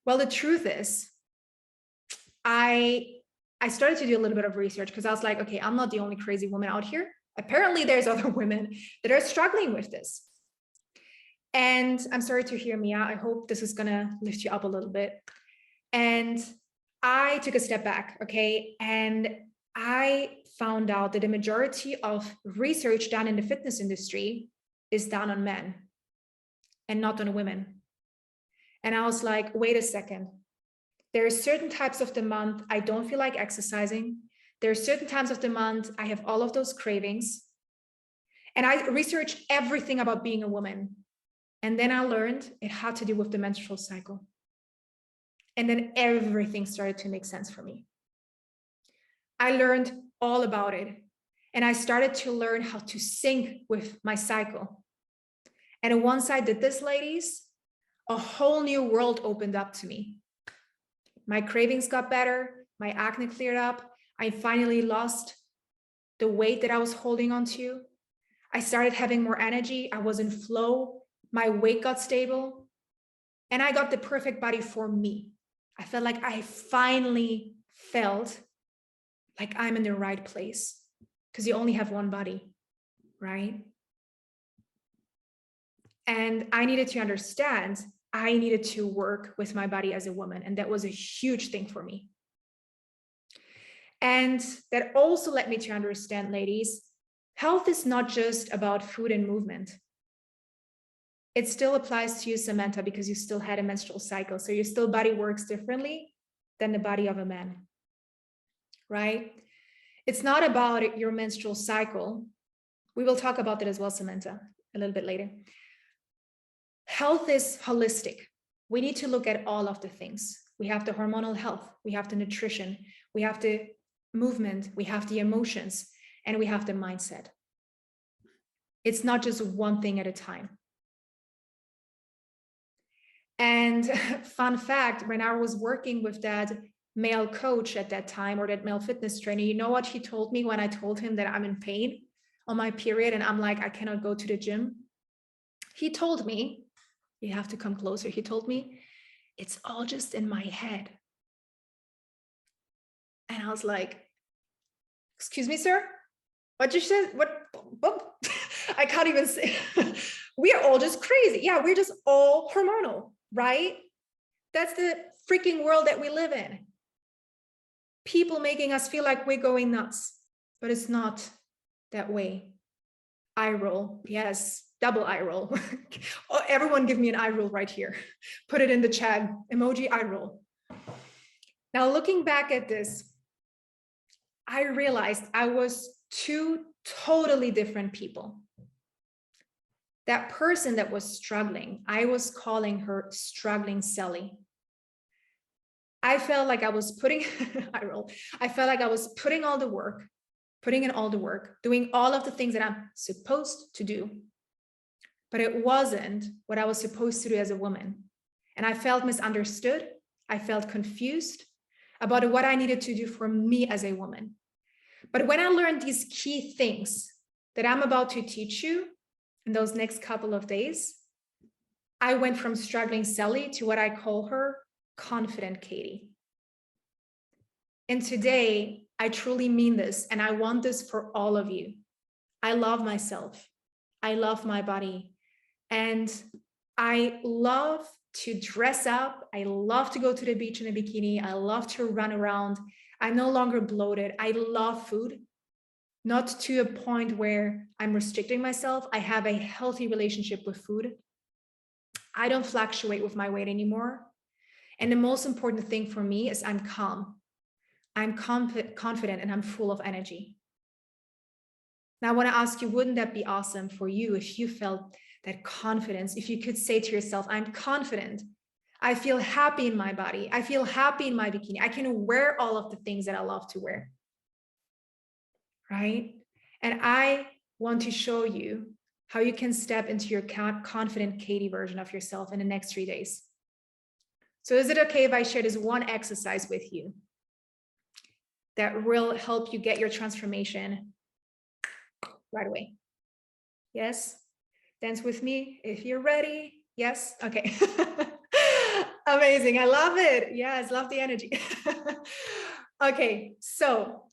Well, the truth is, I started to do a little bit of research because I was like, okay, I'm not the only crazy woman out here. Apparently, there's other women that are struggling with this. And I'm sorry to hear me out. I hope this is going to lift you up a little bit. And I took a step back, okay? And I found out that the majority of research done in the fitness industry is done on men and not on women. And I was like, wait a second. There are certain types of the month I don't feel like exercising. There are certain times of the month I have all of those cravings. And I researched everything about being a woman. And then I learned it had to do with the menstrual cycle. And then everything started to make sense for me. I learned all about it. And I started to learn how to sync with my cycle. And once I did this, ladies, a whole new world opened up to me. My cravings got better. My acne cleared up. I finally lost the weight that I was holding on to. I started having more energy. I was in flow. My weight got stable. And I got the perfect body for me. I felt like I finally felt like I'm in the right place, because you only have one body, right? And I needed to understand I needed to work with my body as a woman. And that was a huge thing for me. And that also led me to understand, ladies, health is not just about food and movement. It still applies to you, Samantha, because you still had a menstrual cycle. So your still body works differently than the body of a man, right? It's not about your menstrual cycle. We will talk about that as well, Samantha, a little bit later. Health is holistic. We need to look at all of the things. We have the hormonal health, we have the nutrition, we have the movement, we have the emotions, and we have the mindset. It's not just one thing at a time. And fun fact, when I was working with that male coach at that time, or that male fitness trainer, you know what he told me when I told him that I'm in pain on my period and I'm like, I cannot go to the gym? He told me, you have to come closer. He told me, it's all just in my head. And I was like, excuse me, sir? What you said? What? I can't even say. We are all just crazy. Yeah, we're just all hormonal, right? That's the freaking world that we live in. People making us feel like we're going nuts, but it's not that way. Eye roll, yes, double eye roll. Oh, everyone give me an eye roll right here. Put it in the chat, emoji eye roll. Now looking back at this, I realized I was two totally different people. That person that was struggling, I was calling her struggling Sally. I felt like I was putting, I felt like I was putting all the work, putting in all the work, doing all of the things that I'm supposed to do. But it wasn't what I was supposed to do as a woman. And I felt misunderstood. I felt confused about what I needed to do for me as a woman. But when I learned these key things that I'm about to teach you in those next couple of days, I went from struggling Sally to what I call her confident Katie. And today, I truly mean this, and I want this for all of you. I love myself. I love my body. And I love to dress up. I love to go to the beach in a bikini. I love to run around. I'm no longer bloated. I love food, not to a point where I'm restricting myself. I have a healthy relationship with food. I don't fluctuate with my weight anymore. And the most important thing for me is I'm calm. I'm confident and I'm full of energy. Now I want to ask you, wouldn't that be awesome for you if you felt that confidence, if you could say to yourself, I'm confident. I feel happy in my body. I feel happy in my bikini. I can wear all of the things that I love to wear. Right? And I want to show you how you can step into your confident Katie version of yourself in the next 3 days. So is it okay if I share this one exercise with you that will help you get your transformation right away? Yes? Dance with me if you're ready. Yes? Okay. Amazing. I love it. Yes, love the energy. Okay, so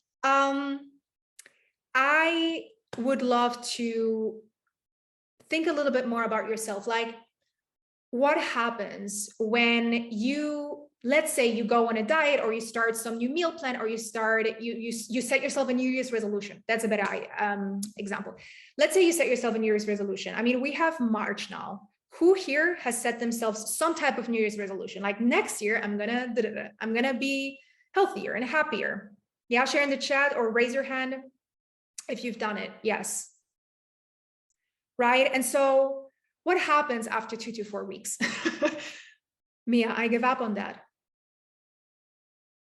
I would love to think a little bit more about yourself. Like, what happens when you, let's say you go on a diet or you start some new meal plan or you set yourself a New Year's resolution. That's a better example. Let's say you set yourself a New Year's resolution. I mean, we have March now. Who here has set themselves some type of New Year's resolution? Like next year, I'm gonna be healthier and happier. Yeah, share in the chat or raise your hand if you've done it. Yes. Right. And so what happens after 2 to 4 weeks? Mia, I give up on that.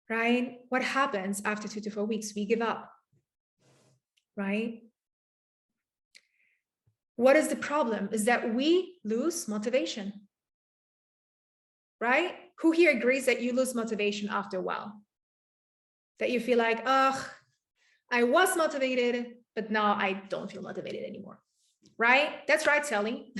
Right? What happens after 2 to 4 weeks? We give up. Right? What is the problem? Is that we lose motivation. Right? Who here agrees that you lose motivation after a while? That you feel like, oh, I was motivated, but now I don't feel motivated anymore. Right? That's right, Sally.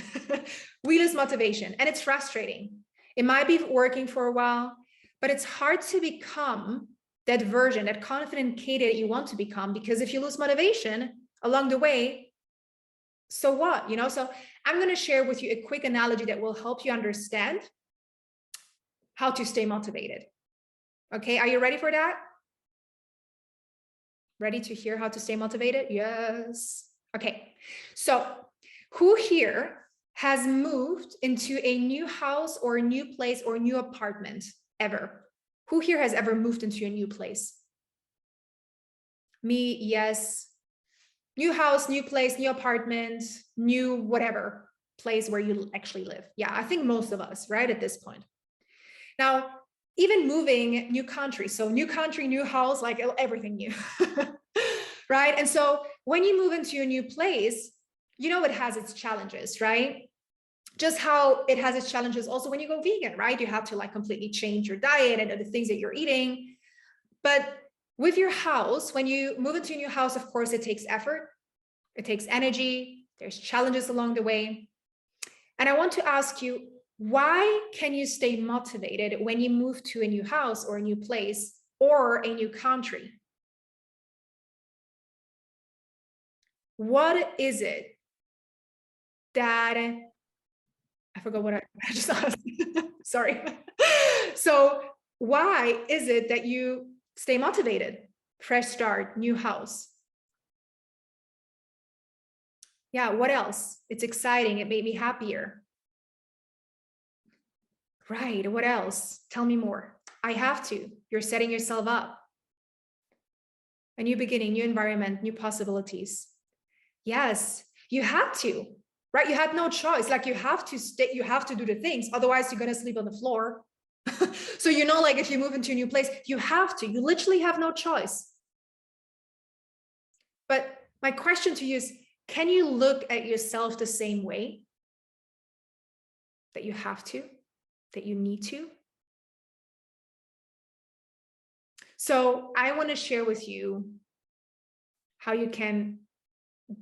We lose motivation and it's frustrating. It might be working for a while, but it's hard to become that version, that confident Katie that you want to become, because if you lose motivation along the way, so what? You know, so I'm going to share with you a quick analogy that will help you understand how to stay motivated. Okay, are you ready for that? Ready to hear how to stay motivated? Yes. Okay, so who here has moved into a new house or a new place or a new apartment ever? Who here has ever moved into a new place? Me, yes. New house, new place, new apartment, new whatever place where you actually live. Yeah, I think most of us, right, at this point. Now, even moving new country, so new country, new house, like everything new, right? And so when you move into a new place, you know, it has its challenges, right? Just how it has its challenges also when you go vegan, right? You have to like completely change your diet and the things that you're eating. But with your house, when you move into a new house, of course, it takes effort, it takes energy, there's challenges along the way. And I want to ask you, why can you stay motivated when you move to a new house or a new place or a new country? What is it that, I forgot what I just asked. Sorry. So why is it that you stay motivated? Fresh start, new house. Yeah, what else? It's exciting. It made me happier. Right, what else? Tell me more. I have to. You're setting yourself up. A new beginning, new environment, new possibilities. Yes, you had to, right? You had no choice. Like you have to stay, you have to do the things. Otherwise, you're going to sleep on the floor. So, you know, like if you move into a new place, you have to, you literally have no choice. But my question to you is, can you look at yourself the same way? That you have to, that you need to? So I want to share with you how you can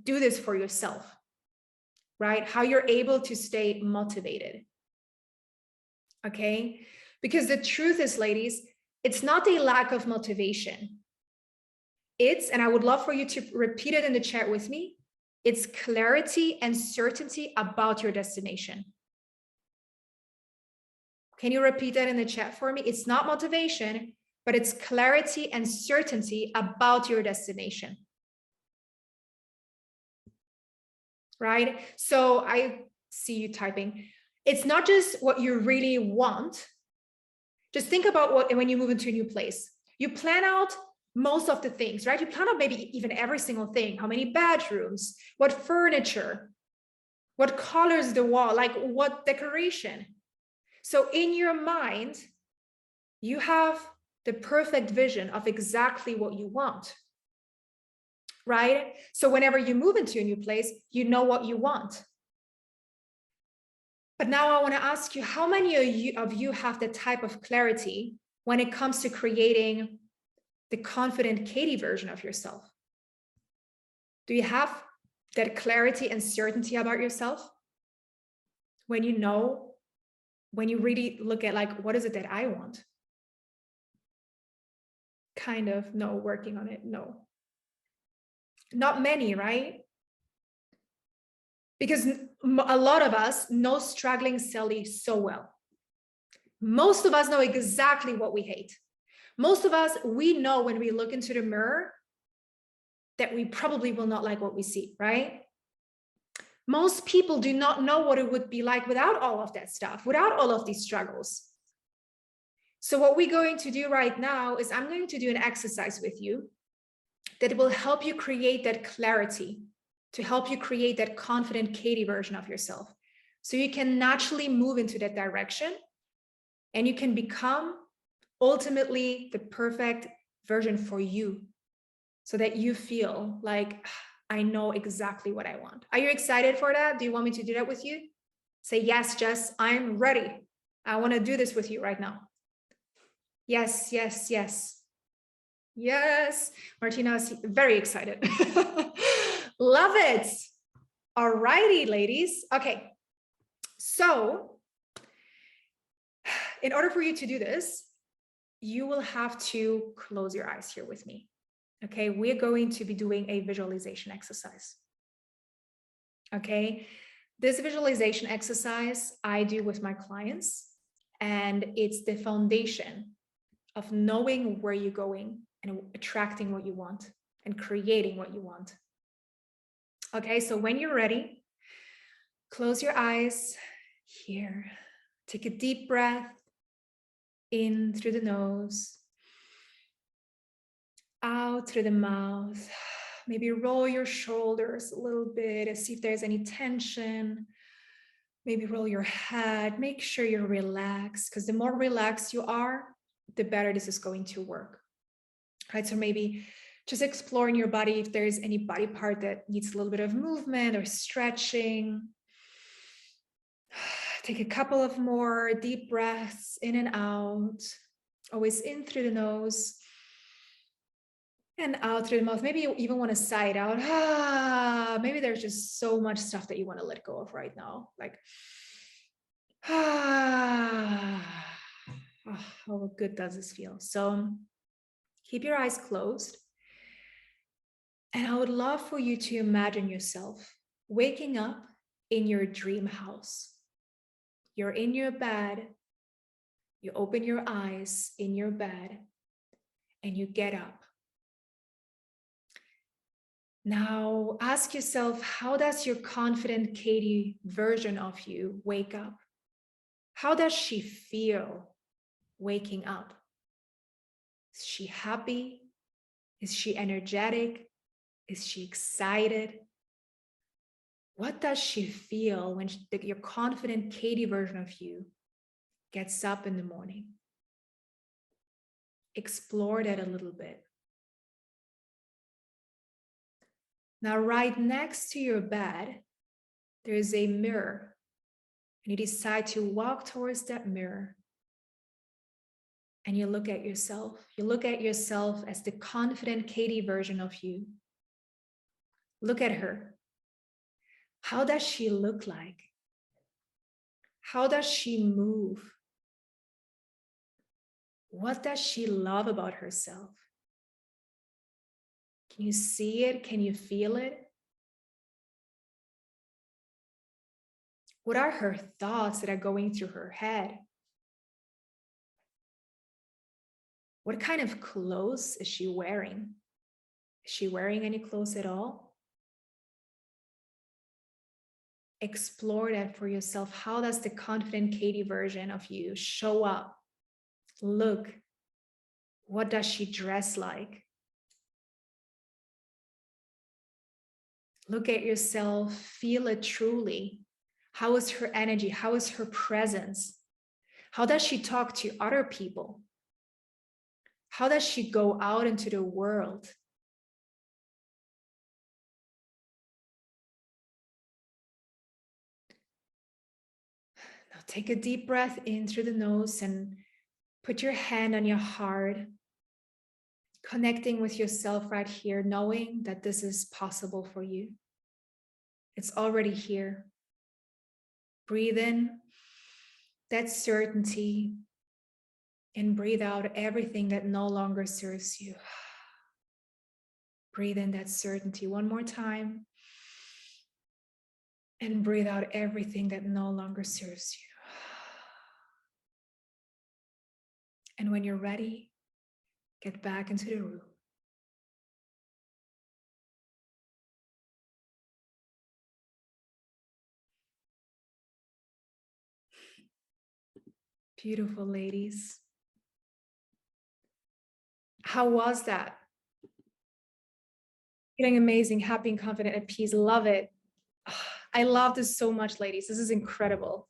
do this for yourself, right? How you're able to stay motivated. Okay? Because the truth is, ladies, it's not a lack of motivation. It's, and I would love for you to repeat it in the chat with me, it's clarity and certainty about your destination. Can you repeat that in the chat for me? It's not motivation, but it's clarity and certainty about your destination. Right? So I see you typing. It's not just what you really want. Just think about what, when you move into a new place, you plan out most of the things, right? You plan out maybe even every single thing, how many bedrooms, what furniture, what colors the wall, like what decoration. So in your mind, you have the perfect vision of exactly what you want, right? So whenever you move into a new place, you know what you want. But now I want to ask you, how many of you have the type of clarity when it comes to creating the confident Katie version of yourself? Do you have that clarity and certainty about yourself? When you know, when you really look at like, what is it that I want? Kind of, no, working on it, no. Not many, right? Because a lot of us know struggling Sally so well. Most of us know exactly what we hate. Most of us, we know when we look into the mirror that we probably will not like what we see, right? Most people do not know what it would be like without all of that stuff, without all of these struggles. So what we're going to do right now is I'm going to do an exercise with you that will help you create that clarity, to help you create that confident Katie version of yourself. So you can naturally move into that direction and you can become ultimately the perfect version for you so that you feel like, I know exactly what I want. Are you excited for that? Do you want me to do that with you? Say, yes, Jess, I'm ready. I want to do this with you right now. Yes, yes, yes. Yes, Martina is very excited. Love it. All righty, ladies. Okay, so in order for you to do this, you will have to close your eyes here with me. Okay, we're going to be doing a visualization exercise. Okay, this visualization exercise I do with my clients, and it's the foundation of knowing where you're going and attracting what you want and creating what you want. Okay, so when you're ready, close your eyes here. Take a deep breath in through the nose, out through the mouth. Maybe roll your shoulders a little bit and see if there's any tension. Maybe roll your head. Make sure you're relaxed, because the more relaxed you are, the better this is going to work. Right, so maybe just exploring your body if there's any body part that needs a little bit of movement or stretching. Take a couple of more deep breaths in and out. Always in through the nose and out through the mouth. Maybe you even want to sigh it out. Maybe there's just so much stuff that you want to let go of right now. Like, how good does this feel? So keep your eyes closed. And I would love for you to imagine yourself waking up in your dream house. You're in your bed, you open your eyes in your bed, and you get up. Now ask yourself, how does your confident Katie version of you wake up? How does she feel waking up? Is she happy? Is she energetic? Is she excited? What does she feel when your confident Katie version of you gets up in the morning? Explore that a little bit. Now, right next to your bed, there is a mirror, and you decide to walk towards that mirror, and you look at yourself. You look at yourself as the confident Katie version of you. Look at her. How does she look like? How does she move? What does she love about herself? Can you see it? Can you feel it? What are her thoughts that are going through her head? What kind of clothes is she wearing? Is she wearing any clothes at all? Explore that for yourself. How does the confident Katie version of you show up? Look. What does she dress like? Look at yourself, feel it truly. How is her energy? How is her presence? How does she talk to other people? How does she go out into the world? Now take a deep breath in through the nose and put your hand on your heart, connecting with yourself right here, knowing that this is possible for you. It's already here. Breathe in that certainty and breathe out everything that no longer serves you. Breathe in that certainty one more time and breathe out everything that no longer serves you. And when you're ready, get back into the room. Beautiful ladies. How was that? Feeling amazing, happy and confident, at peace. Love it. I love this so much, ladies. This is incredible.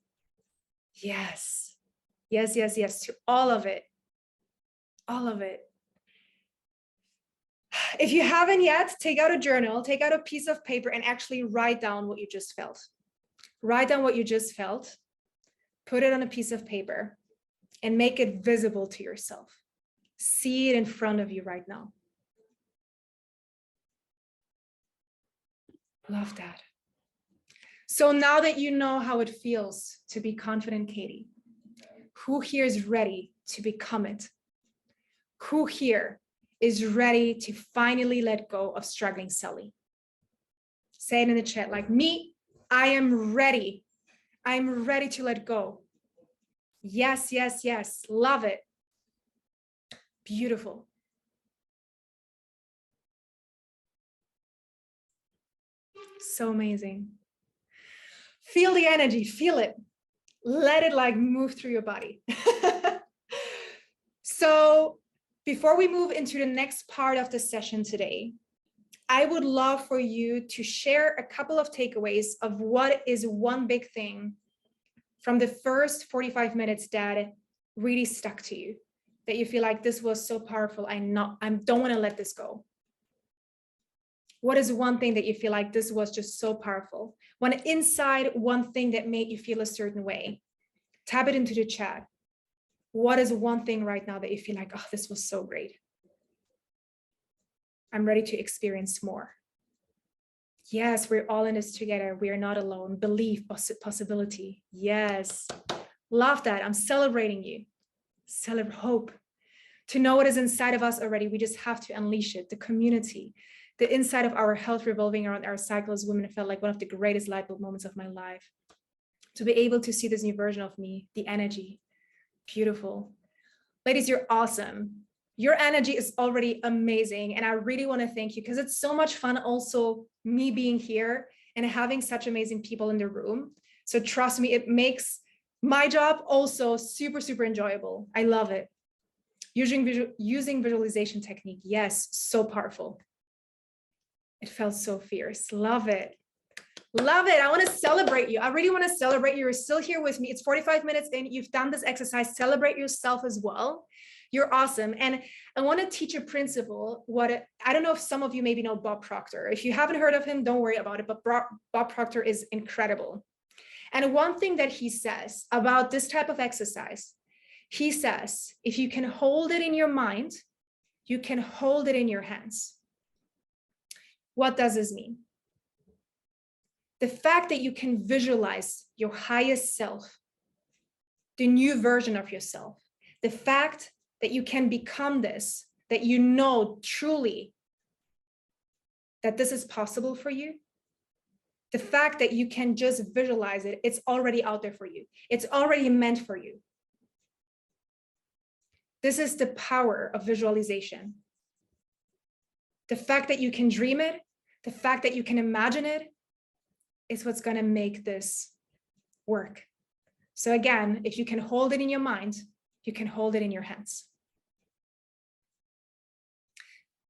Yes. Yes, yes, yes, to all of it. All of it. If you haven't yet, take out a journal, take out a piece of paper and actually write down what you just felt. Write down what you just felt, put it on a piece of paper and make it visible to yourself. See it in front of you right now. Love that. So now that you know how it feels to be confident Katie, who here is ready to become it? Who here is ready to finally let go of struggling Sally? Say it in the chat, like me, I am ready. I'm ready to let go. Yes, yes, yes. Love it. Beautiful. So amazing. Feel the energy, feel it. Let it like move through your body. So before we move into the next part of the session today, I would love for you to share a couple of takeaways of what is one big thing from the first 45 minutes that really stuck to you, that you feel like this was so powerful. I don't want to let this go. What is one thing that you feel like this was just so powerful? One thing that made you feel a certain way. Type it into the chat. What is one thing right now that you feel like, oh, this was so great. I'm ready to experience more. Yes, we're all in this together. We are not alone. Belief, possibility. Yes. Love that. I'm celebrating you. Celebrate hope. To know what is inside of us already, we just have to unleash it. The community, The inside of our health revolving around our cycle as women felt like one of the greatest light bulb moments of my life. To be able to see this new version of me, the energy, beautiful. Ladies, you're awesome. Your energy is already amazing. And I really want to thank you because it's so much fun also me being here and having such amazing people in the room. So trust me, it makes my job also super, super enjoyable. I love it. Using visualization technique. Yes, so powerful. It felt so fierce. Love it. Love it. I want to celebrate you. I really want to celebrate you. You're still here with me. It's 45 minutes in. You've done this exercise. Celebrate yourself as well. You're awesome. And I want to teach a principle. I don't know if some of you maybe know Bob Proctor. If you haven't heard of him, don't worry about it. But Bob Proctor is incredible. And one thing that he says about this type of exercise, he says, if you can hold it in your mind, you can hold it in your hands. What does this mean? The fact that you can visualize your highest self, the new version of yourself, the fact that you can become this, that you know truly that this is possible for you, the fact that you can just visualize it, it's already out there for you. It's already meant for you. This is the power of visualization. The fact that you can dream it, the fact that you can imagine it, is what's going to make this work. So again, if you can hold it in your mind, you can hold it in your hands.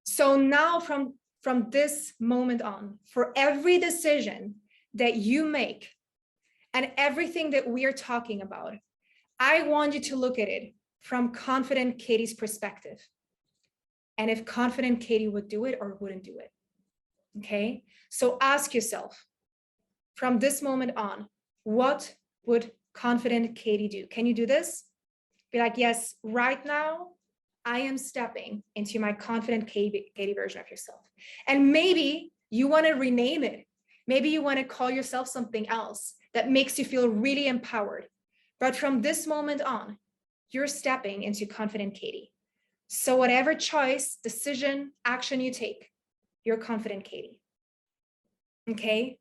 So now from this moment on, for every decision that you make and everything that we are talking about, I want you to look at it from Confident Katie's perspective. And if Confident Katie would do it or wouldn't do it. Okay? So ask yourself, from this moment on, what would Confident Katie do? Can you do this? Be like, yes, right now, I am stepping into my Confident Katie version of yourself. And maybe you want to rename it. Maybe you want to call yourself something else that makes you feel really empowered. But from this moment on, you're stepping into Confident Katie. So whatever choice, decision, action you take, you're Confident Katie. Okay?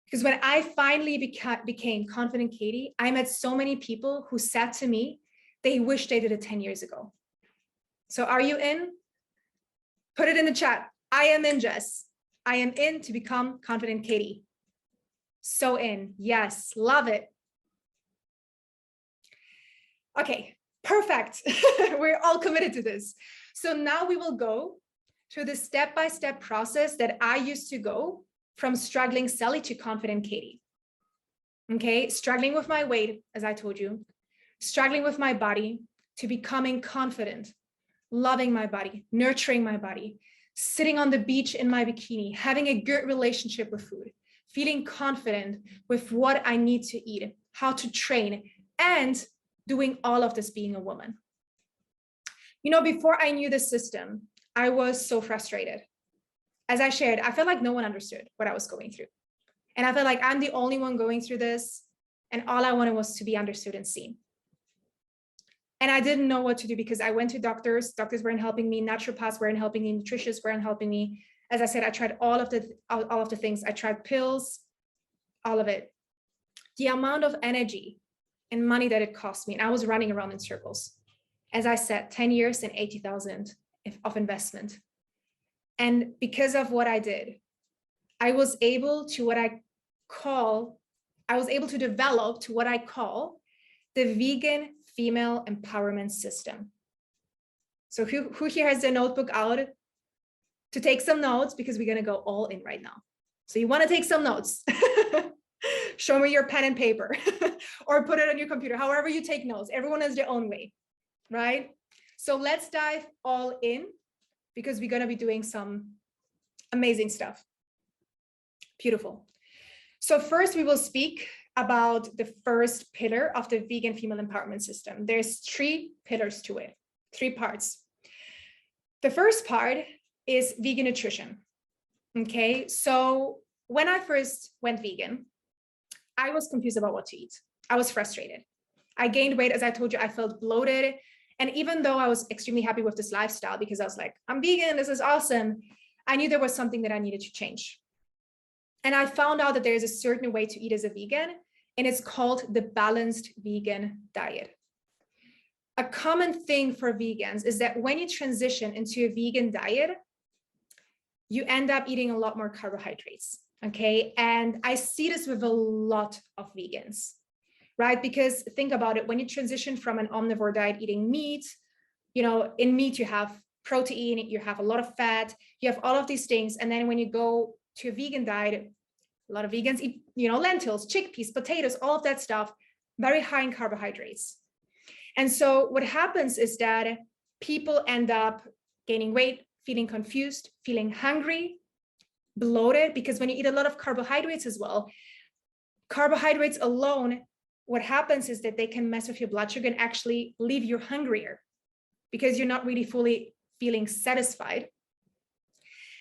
Because when I finally became Confident Katie, I met so many people who said to me, they wish they did it 10 years ago. So are you in? Put it in the chat. I am in, Jess. I am in to become Confident Katie. So in. Yes, love it. Okay, perfect. We're all committed to this. So now we will go through the step-by-step process that I used to go from struggling Sally to Confident Katie. Okay, struggling with my weight, as I told you, struggling with my body to becoming confident, loving my body, nurturing my body, sitting on the beach in my bikini, having a good relationship with food, feeling confident with what I need to eat, how to train, and doing all of this being a woman. You know, before I knew the system, I was so frustrated. As I shared, I felt like no one understood what I was going through. And I felt like I'm the only one going through this. And all I wanted was to be understood and seen. And I didn't know what to do because I went to doctors. Doctors weren't helping me. Naturopaths weren't helping me. Nutritionists weren't helping me. As I said, I tried all of the things. I tried pills, all of it. The amount of energy and money that it cost me. And I was running around in circles. As I said, 10 years and 80,000 of investment. And because of what I did, I was able to develop to what I call the vegan female empowerment system. So who here has their notebook out to take some notes, because we're going to go all in right now. So you want to take some notes. Show me your pen and paper or put it on your computer, however you take notes. Everyone has their own way, right? So let's dive all in, because we're going to be doing some amazing stuff. Beautiful. So first we will speak about the first pillar of the vegan female empowerment system. There's 3 pillars to it, 3 parts. The first part is vegan nutrition. Okay, so when I first went vegan, I was confused about what to eat. I was frustrated. I gained weight, as I told you, I felt bloated. And even though I was extremely happy with this lifestyle, because I was like, I'm vegan, this is awesome, I knew there was something that I needed to change. And I found out that there is a certain way to eat as a vegan, and it's called the balanced vegan diet. A common thing for vegans is that when you transition into a vegan diet, you end up eating a lot more carbohydrates, okay? And I see this with a lot of vegans, right? Because think about it, when you transition from an omnivore diet eating meat, you know, in meat you have protein, you have a lot of fat, you have all of these things. And then when you go to a vegan diet, a lot of vegans eat, you know, lentils, chickpeas, potatoes, all of that stuff, very high in carbohydrates. And so what happens is that people end up gaining weight, feeling confused, feeling hungry, bloated, because when you eat a lot of carbohydrates as well, carbohydrates alone, what happens is that they can mess with your blood sugar and actually leave you hungrier because you're not really fully feeling satisfied.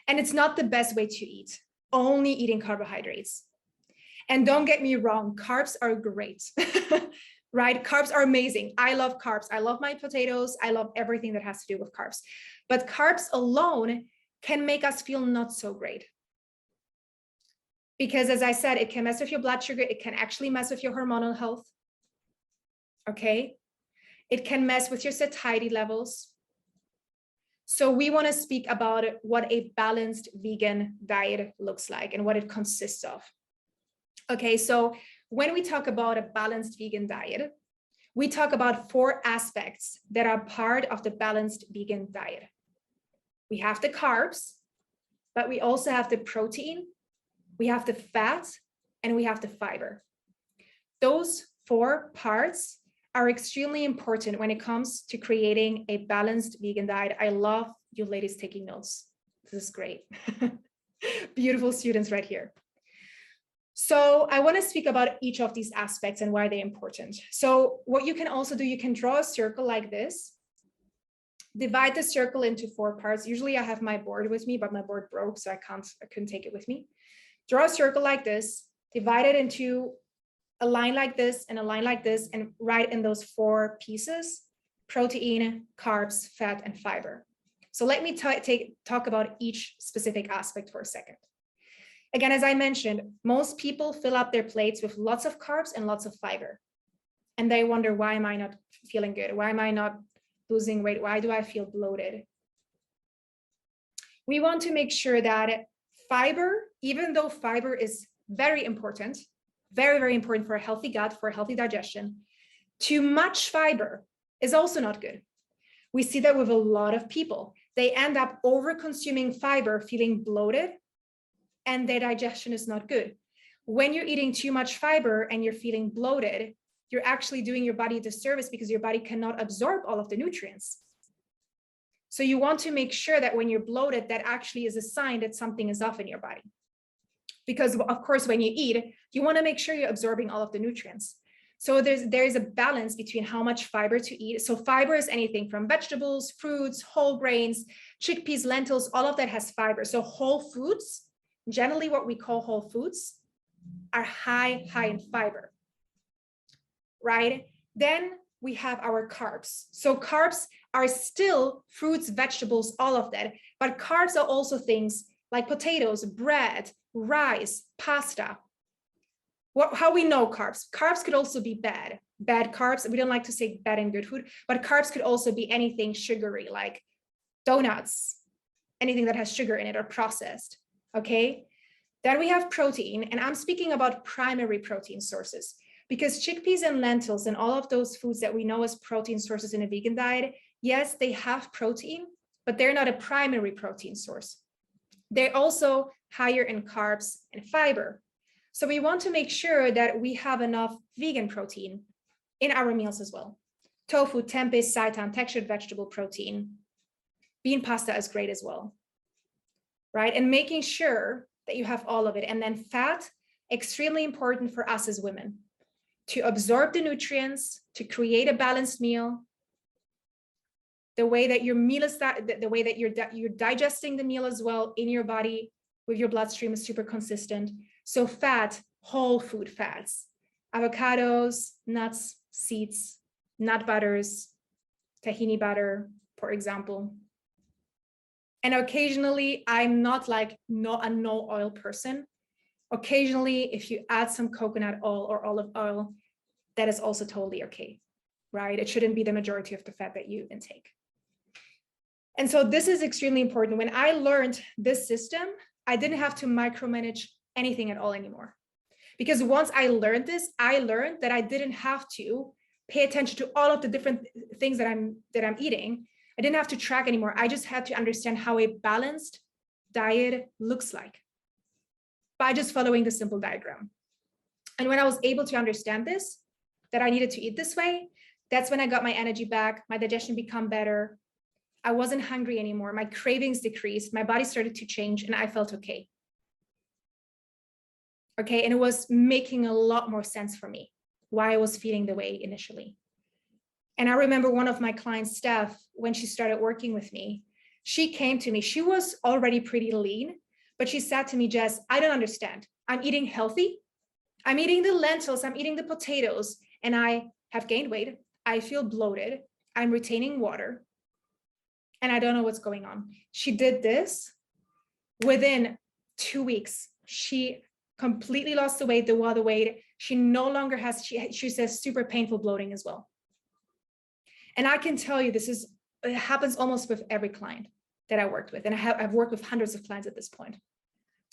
And it's not the best way to eat, only eating carbohydrates. And don't get me wrong, carbs are great, right? Carbs are amazing. I love carbs. I love my potatoes. I love everything that has to do with carbs. But carbs alone can make us feel not so great. Because as I said, it can mess with your blood sugar. It can actually mess with your hormonal health. Okay. It can mess with your satiety levels. So we want to speak about what a balanced vegan diet looks like and what it consists of. Okay, so when we talk about a balanced vegan diet, we talk about 4 aspects that are part of the balanced vegan diet. We have the carbs, but we also have the protein, we have the fat, and we have the fiber. Those 4 parts are extremely important when it comes to creating a balanced vegan diet. I love you ladies taking notes. This is great. Beautiful students right here. So I want to speak about each of these aspects and why they're important. So what you can also do, you can draw a circle like this, divide the circle into 4 parts. Usually I have my board with me, but my board broke, so I couldn't take it with me. Draw a circle like this, divide it into a line like this and a line like this, and write in those 4 pieces: protein, carbs, fat, and fiber. So let me talk about each specific aspect for a second. Again, as I mentioned, most people fill up their plates with lots of carbs and lots of fiber. And they wonder, why am I not feeling good? Why am I not losing weight? Why do I feel bloated? We want to make sure that fiber, even though fiber is very important, very, very important for a healthy gut, for a healthy digestion, too much fiber is also not good. We see that with a lot of people. They end up over-consuming fiber, feeling bloated, and their digestion is not good. When you're eating too much fiber and you're feeling bloated, you're actually doing your body a disservice because your body cannot absorb all of the nutrients. So you want to make sure that when you're bloated, that actually is a sign that something is off in your body. Because of course, when you eat, you want to make sure you're absorbing all of the nutrients. So there is a balance between how much fiber to eat. So fiber is anything from vegetables, fruits, whole grains, chickpeas, lentils, all of that has fiber. So whole foods, generally what we call whole foods, are high in fiber, right? Then we have our carbs. So carbs are still fruits, vegetables, all of that, but carbs are also things like potatoes, bread, rice, pasta. How we know carbs? Carbs could also be bad carbs. We don't like to say bad and good food, but carbs could also be anything sugary, like donuts, anything that has sugar in it or processed. Okay, then we have protein, and I'm speaking about primary protein sources, because chickpeas and lentils and all of those foods that we know as protein sources in a vegan diet, yes, they have protein, but they're not a primary protein source. They're also higher in carbs and fiber. So we want to make sure that we have enough vegan protein in our meals as well. Tofu, tempeh, seitan, textured vegetable protein. Bean pasta is great as well, right? And making sure that you have all of it. And then fat, extremely important for us as women, to absorb the nutrients, to create a balanced meal. The way that your meal is, the way that you're digesting the meal as well in your body with your bloodstream is super consistent. So fat, whole food fats, avocados, nuts, seeds, nut butters, tahini butter, for example. And occasionally, I'm not like a no oil person. Occasionally, if you add some coconut oil or olive oil, that is also totally okay, right? It shouldn't be the majority of the fat that you intake. And so this is extremely important. When I learned this system, I didn't have to micromanage anything at all anymore. Because once I learned this, I learned that I didn't have to pay attention to all of the different things that I'm eating. I didn't have to track anymore. I just had to understand how a balanced diet looks like by just following the simple diagram. And when I was able to understand this, that I needed to eat this way, that's when I got my energy back, my digestion became better. I wasn't hungry anymore. My cravings decreased. My body started to change and I felt okay. Okay, and it was making a lot more sense for me why I was feeling the way initially. And I remember one of my clients, Steph, when she started working with me, she came to me. She was already pretty lean, but she said to me, Jess, I don't understand. I'm eating healthy. I'm eating the lentils. I'm eating the potatoes, and I have gained weight. I feel bloated. I'm retaining water, and I don't know what's going on. She did this. Within 2 weeks, she completely lost the weight, the water weight. She no longer has, she says, super painful bloating as well. And I can tell you, it happens almost with every client that I worked with. And I've worked with hundreds of clients at this point.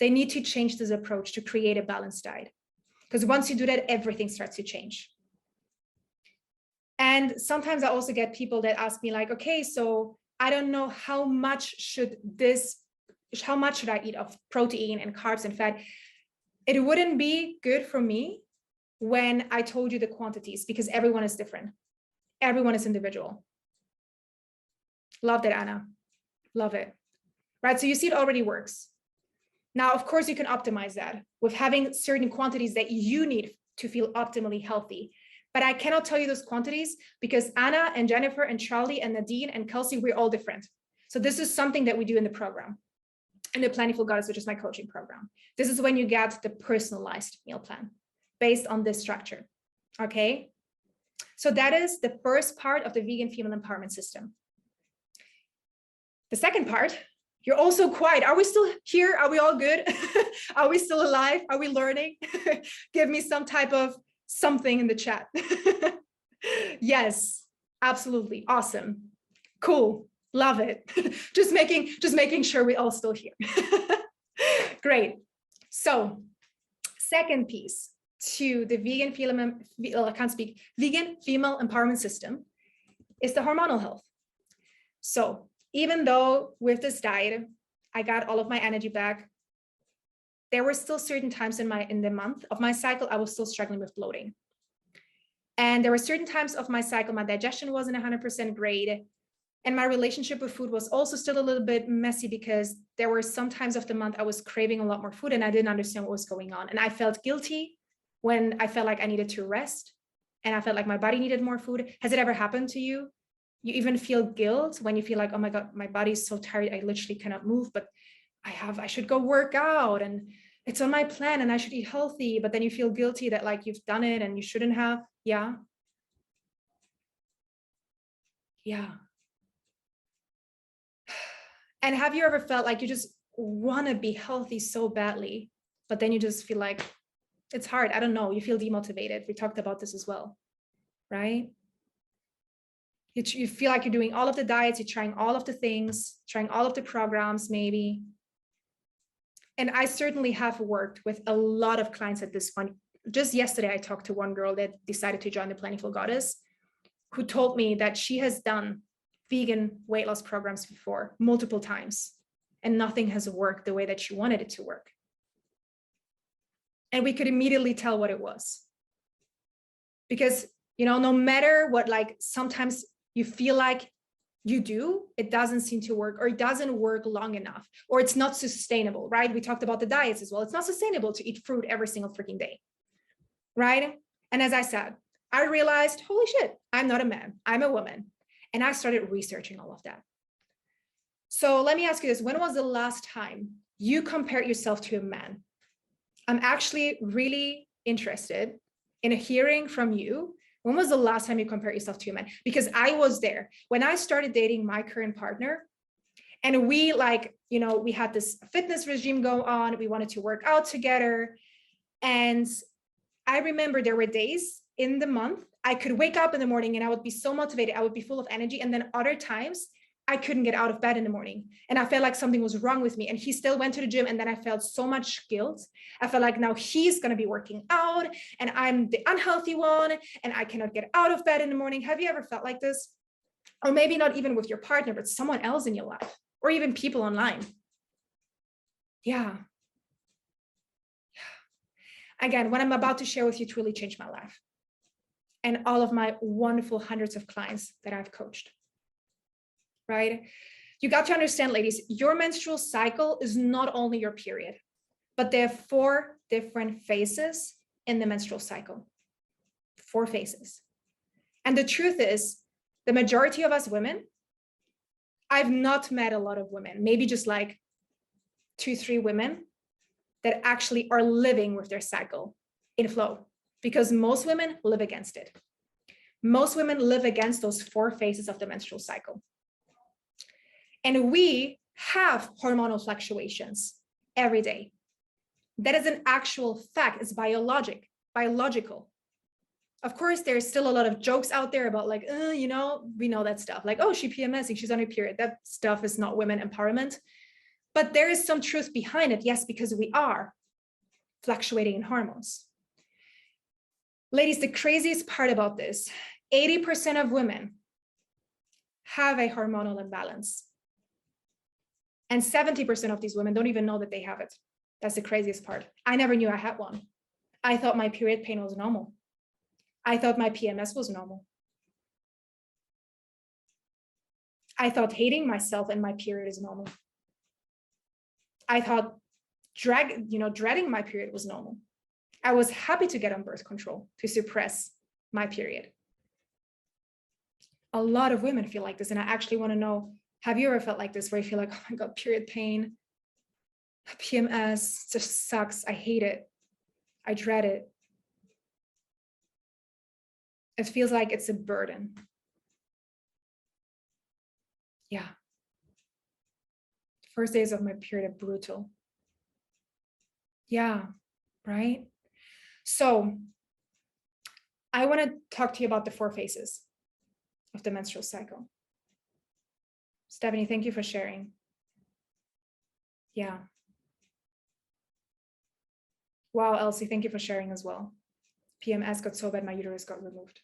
They need to change this approach to create a balanced diet. Because once you do that, everything starts to change. And sometimes I also get people that ask me like, okay, so I don't know how much should I eat of protein and carbs and fat? It wouldn't be good for me when I told you the quantities, because everyone is different. Everyone is individual. Love that, Anna. Love it. Right, so you see it already works. Now, of course, you can optimize that with having certain quantities that you need to feel optimally healthy. But I cannot tell you those quantities because Anna and Jennifer and Charlie and Nadine and Kelsey, we're all different. So this is something that we do in the program, in the Planning Goddess, which is my coaching program. This is when you get the personalized meal plan based on this structure, okay? So that is the first part of the vegan female empowerment system. The second part, you're also quiet. Are we still here? Are we all good? Are we still alive? Are we learning? Give me some type of something in the chat. Yes, absolutely. Awesome. Cool. Love it. just making sure we're all still here. Great. So second piece to the vegan female empowerment system is the hormonal health. So even though with this diet, I got all of my energy back, there were still certain times in the month of my cycle, I was still struggling with bloating. And there were certain times of my cycle, my digestion wasn't 100% great. And my relationship with food was also still a little bit messy because there were some times of the month I was craving a lot more food and I didn't understand what was going on. And I felt guilty when I felt like I needed to rest and I felt like my body needed more food. Has it ever happened to you? You even feel guilt when you feel like, oh my God, my body is so tired. I literally cannot move, but I should go work out and it's on my plan and I should eat healthy. But then you feel guilty that like you've done it and you shouldn't have. Yeah. Yeah. And have you ever felt like you just want to be healthy so badly, but then you just feel like it's hard? I don't know. You feel demotivated. We talked about this as well, right? You feel like you're doing all of the diets, you're trying all of the things, trying all of the programs maybe. And I certainly have worked with a lot of clients at this point. Just yesterday, I talked to one girl that decided to join the Planning Goddess, who told me that she has done vegan weight loss programs before multiple times and nothing has worked the way that she wanted it to work. And we could immediately tell what it was. Because, no matter what, like sometimes you feel like you do, it doesn't seem to work or it doesn't work long enough or it's not sustainable, right? We talked about the diets as well. It's not sustainable to eat fruit every single freaking day, right? And as I said, I realized, holy shit, I'm not a man, I'm a woman. And I started researching all of that. So let me ask you this. When was the last time you compared yourself to a man? I'm actually really interested in hearing from you. When was the last time you compared yourself to a man? Because I was there. When I started dating my current partner, And we we had this fitness regime go on. We wanted to work out together. And I remember there were days in the month I could wake up in the morning and I would be so motivated. I would be full of energy. And then other times I couldn't get out of bed in the morning. And I felt like something was wrong with me. And he still went to the gym. And then I felt so much guilt. I felt like now he's going to be working out and I'm the unhealthy one and I cannot get out of bed in the morning. Have you ever felt like this? Or maybe not even with your partner, but someone else in your life, or even people online. Yeah. Again, what I'm about to share with you truly changed my life and all of my wonderful hundreds of clients that I've coached, right? You got to understand, ladies, your menstrual cycle is not only your period, but there are 4 different phases in the menstrual cycle, 4 phases. And the truth is, the majority of us women, I've not met a lot of women, maybe just like 2-3 women that actually are living with their cycle in flow, because most women live against it. Most women live against those 4 phases of the menstrual cycle. And we have hormonal fluctuations every day. That is an actual fact. It's biological. Of course, there's still a lot of jokes out there about like, we know that stuff. Like, oh, she's PMSing, she's on her period. That stuff is not women empowerment. But there is some truth behind it, yes, because we are fluctuating in hormones. Ladies, the craziest part about this, 80% of women have a hormonal imbalance. And 70% of these women don't even know that they have it. That's the craziest part. I never knew I had one. I thought my period pain was normal. I thought my PMS was normal. I thought hating myself and my period is normal. I thought dreading my period was normal. I was happy to get on birth control to suppress my period. A lot of women feel like this, and I actually want to know, have you ever felt like this, where you feel like, oh my God, period pain, PMS just sucks. I hate it. I dread it. It feels like it's a burden. Yeah. First days of my period are brutal. Yeah, right? So I want to talk to you about the 4 phases of the menstrual cycle. Stephanie, thank you for sharing. Yeah. Wow, Elsie, thank you for sharing as well. PMS got so bad, my uterus got removed.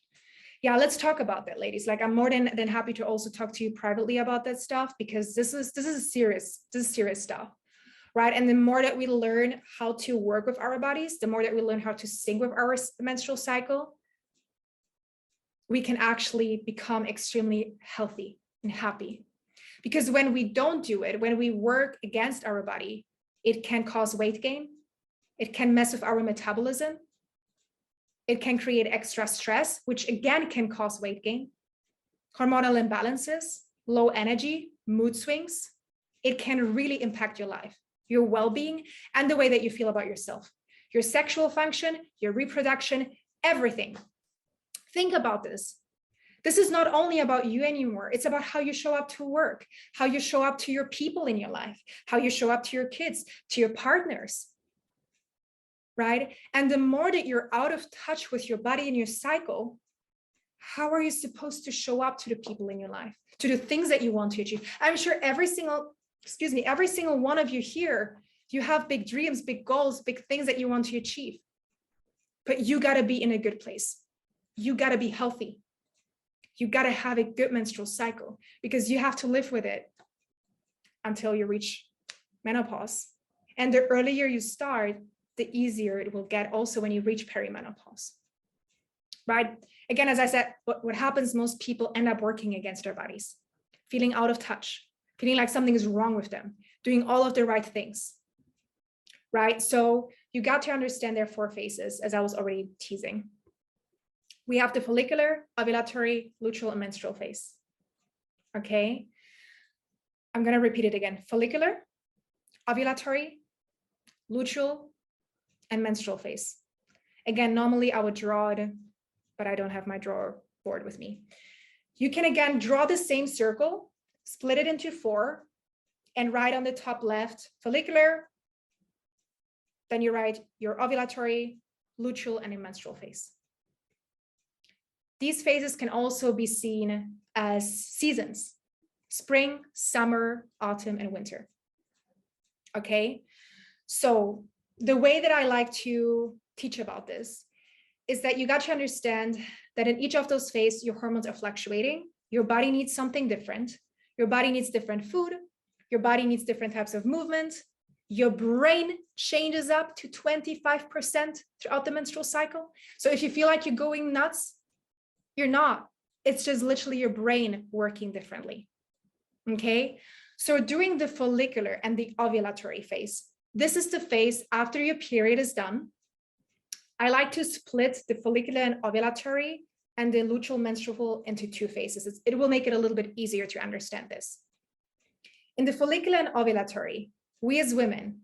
Yeah, let's talk about that, ladies. Like, I'm more than happy to also talk to you privately about that stuff, because this is serious stuff, right? And the more that we learn how to work with our bodies, the more that we learn how to sync with our menstrual cycle, we can actually become extremely healthy and happy. Because when we don't do it, when we work against our body, it can cause weight gain. It can mess with our metabolism. It can create extra stress, which again can cause weight gain, hormonal imbalances, low energy, mood swings. It can really impact your life, your well-being, and the way that you feel about yourself, your sexual function, your reproduction, everything. Think about this. This is not only about you anymore. It's about how you show up to work, how you show up to your people in your life, how you show up to your kids, to your partners. Right? And the more that you're out of touch with your body and your cycle, how are you supposed to show up to the people in your life, to the things that you want to achieve? I'm sure every single one of you here, you have big dreams, big goals, big things that you want to achieve. But you got to be in a good place. You got to be healthy. You got to have a good menstrual cycle, because you have to live with it until you reach menopause. And the earlier you start, the easier it will get also when you reach perimenopause, right? Again, as I said, what happens, most people end up working against their bodies, feeling out of touch, feeling like something is wrong with them, doing all of the right things, right? So you got to understand their 4 phases, as I was already teasing. We have the follicular, ovulatory, luteal, and menstrual phase, okay? I'm gonna repeat it again. Follicular, ovulatory, luteal, and menstrual phase. Again, normally I would draw it, but I don't have my drawer board with me. You can again draw the same circle, split it into 4, and write on the top left follicular. Then you write your ovulatory, luteal, and menstrual phase. These phases can also be seen as seasons: spring, summer, autumn, and winter. Okay, so the way that I like to teach about this is that you got to understand that in each of those phases, your hormones are fluctuating. Your body needs something different. Your body needs different food. Your body needs different types of movement. Your brain changes up to 25% throughout the menstrual cycle. So if you feel like you're going nuts, you're not. It's just literally your brain working differently. Okay, so during the follicular and the ovulatory phase, this is the phase after your period is done. I like to split the follicular and ovulatory and the luteal menstrual into two phases. It will make it a little bit easier to understand this. In the follicular and ovulatory, we as women,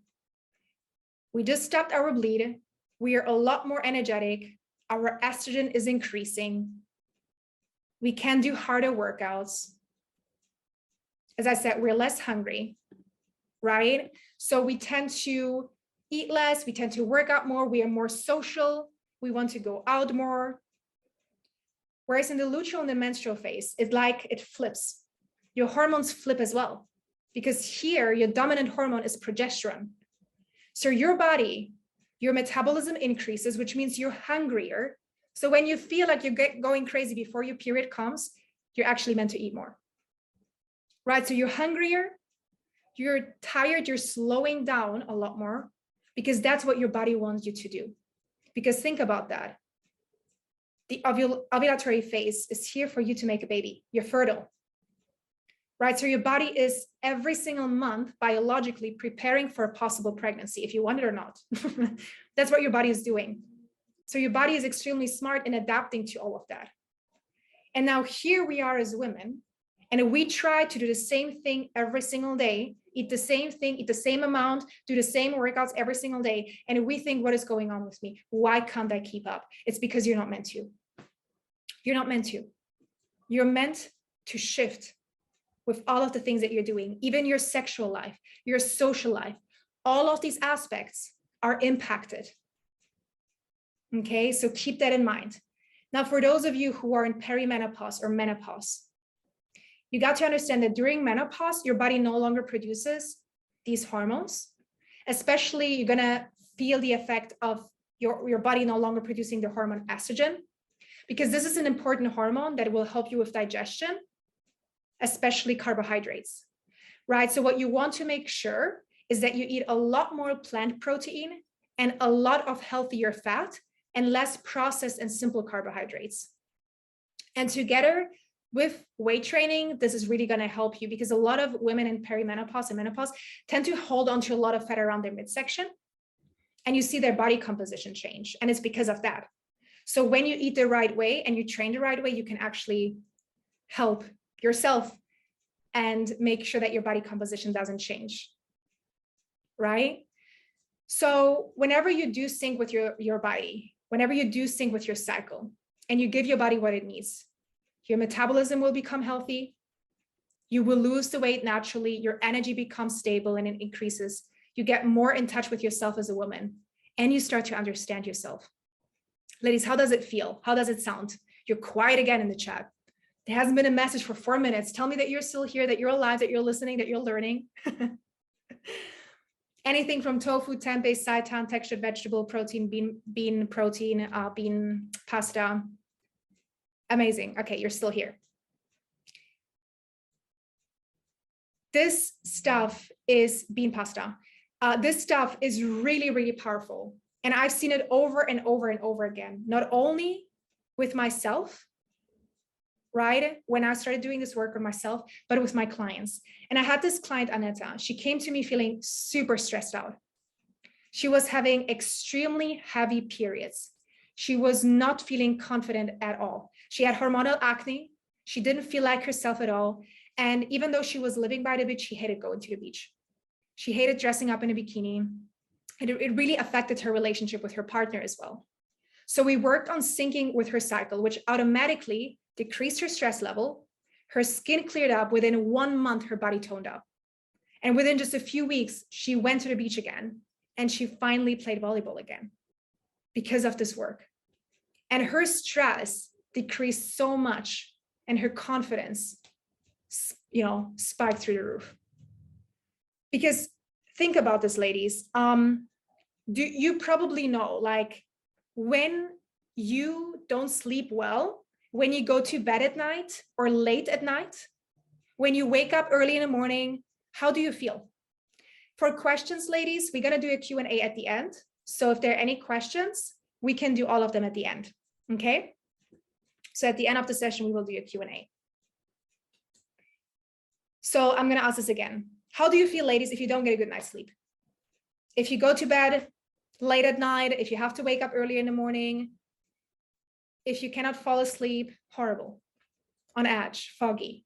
we just stopped our bleed. We are a lot more energetic. Our estrogen is increasing. We can do harder workouts. As I said, we're less hungry, right? So we tend to eat less, we tend to work out more, we are more social, we want to go out more. Whereas in the luteal and the menstrual phase, it's like it flips. Your hormones flip as well, because here your dominant hormone is progesterone. So your body, your metabolism increases, which means you're hungrier. So when you feel like you're going crazy before your period comes, you're actually meant to eat more, right? So you're hungrier, you're tired, you're slowing down a lot more, because that's what your body wants you to do. Because think about that. The ovulatory phase is here for you to make a baby. You're fertile, right? So your body is every single month biologically preparing for a possible pregnancy, if you want it or not. That's what your body is doing. So your body is extremely smart in adapting to all of that. And now here we are as women, and we try to do the same thing every single day, eat the same thing, eat the same amount, do the same workouts every single day. And we think, what is going on with me? Why can't I keep up? It's because you're not meant to. You're not meant to. You're meant to shift with all of the things that you're doing, even your sexual life, your social life. All of these aspects are impacted. Okay, so keep that in mind. Now, for those of you who are in perimenopause or menopause, you got to understand that during menopause, your body no longer produces these hormones. Especially, you're gonna feel the effect of your body no longer producing the hormone estrogen, because this is an important hormone that will help you with digestion, especially carbohydrates, right? So what you want to make sure is that you eat a lot more plant protein and a lot of healthier fat and less processed and simple carbohydrates. And together with weight training, this is really going to help you, because a lot of women in perimenopause and menopause tend to hold on to a lot of fat around their midsection, and you see their body composition change. And it's because of that. So when you eat the right way and you train the right way, you can actually help yourself and make sure that your body composition doesn't change, right? So whenever you do sync with your body, whenever you do sync with your cycle and you give your body what it needs, your metabolism will become healthy. You will lose the weight naturally. Your energy becomes stable and it increases. You get more in touch with yourself as a woman, and you start to understand yourself. Ladies, how does it feel? How does it sound? You're quiet again in the chat. There hasn't been a message for 4 minutes. Tell me that you're still here, that you're alive, that you're listening, that you're learning. Anything from tofu, tempeh, seitan, textured vegetable protein, bean protein, bean pasta. Amazing. Okay, you're still here. This stuff is bean pasta. This stuff is really, really powerful. And I've seen it over and over and over again, not only with myself, right? When I started doing this work on myself, but with my clients. And I had this client, Aneta. She came to me feeling super stressed out. She was having extremely heavy periods. She was not feeling confident at all. She had hormonal acne. She didn't feel like herself at all. And even though she was living by the beach, she hated going to the beach. She hated dressing up in a bikini. And it really affected her relationship with her partner as well. So we worked on syncing with her cycle, which automatically decreased her stress level. Her skin cleared up. Within 1 month, her body toned up. And within just a few weeks, she went to the beach again and she finally played volleyball again because of this work. And her stress decreased so much and her confidence, spiked through the roof. Because think about this, ladies. You probably know, like, when you don't sleep well, when you go to bed at night or late at night, when you wake up early in the morning, how do you feel? For questions, ladies, we're gonna do a Q&A at the end. So if there are any questions, we can do all of them at the end, okay? So at the end of the session, we will do a Q&A. So I'm gonna ask this again. How do you feel, ladies, if you don't get a good night's sleep? If you go to bed late at night, if you have to wake up early in the morning, if you cannot fall asleep, horrible, on edge, foggy,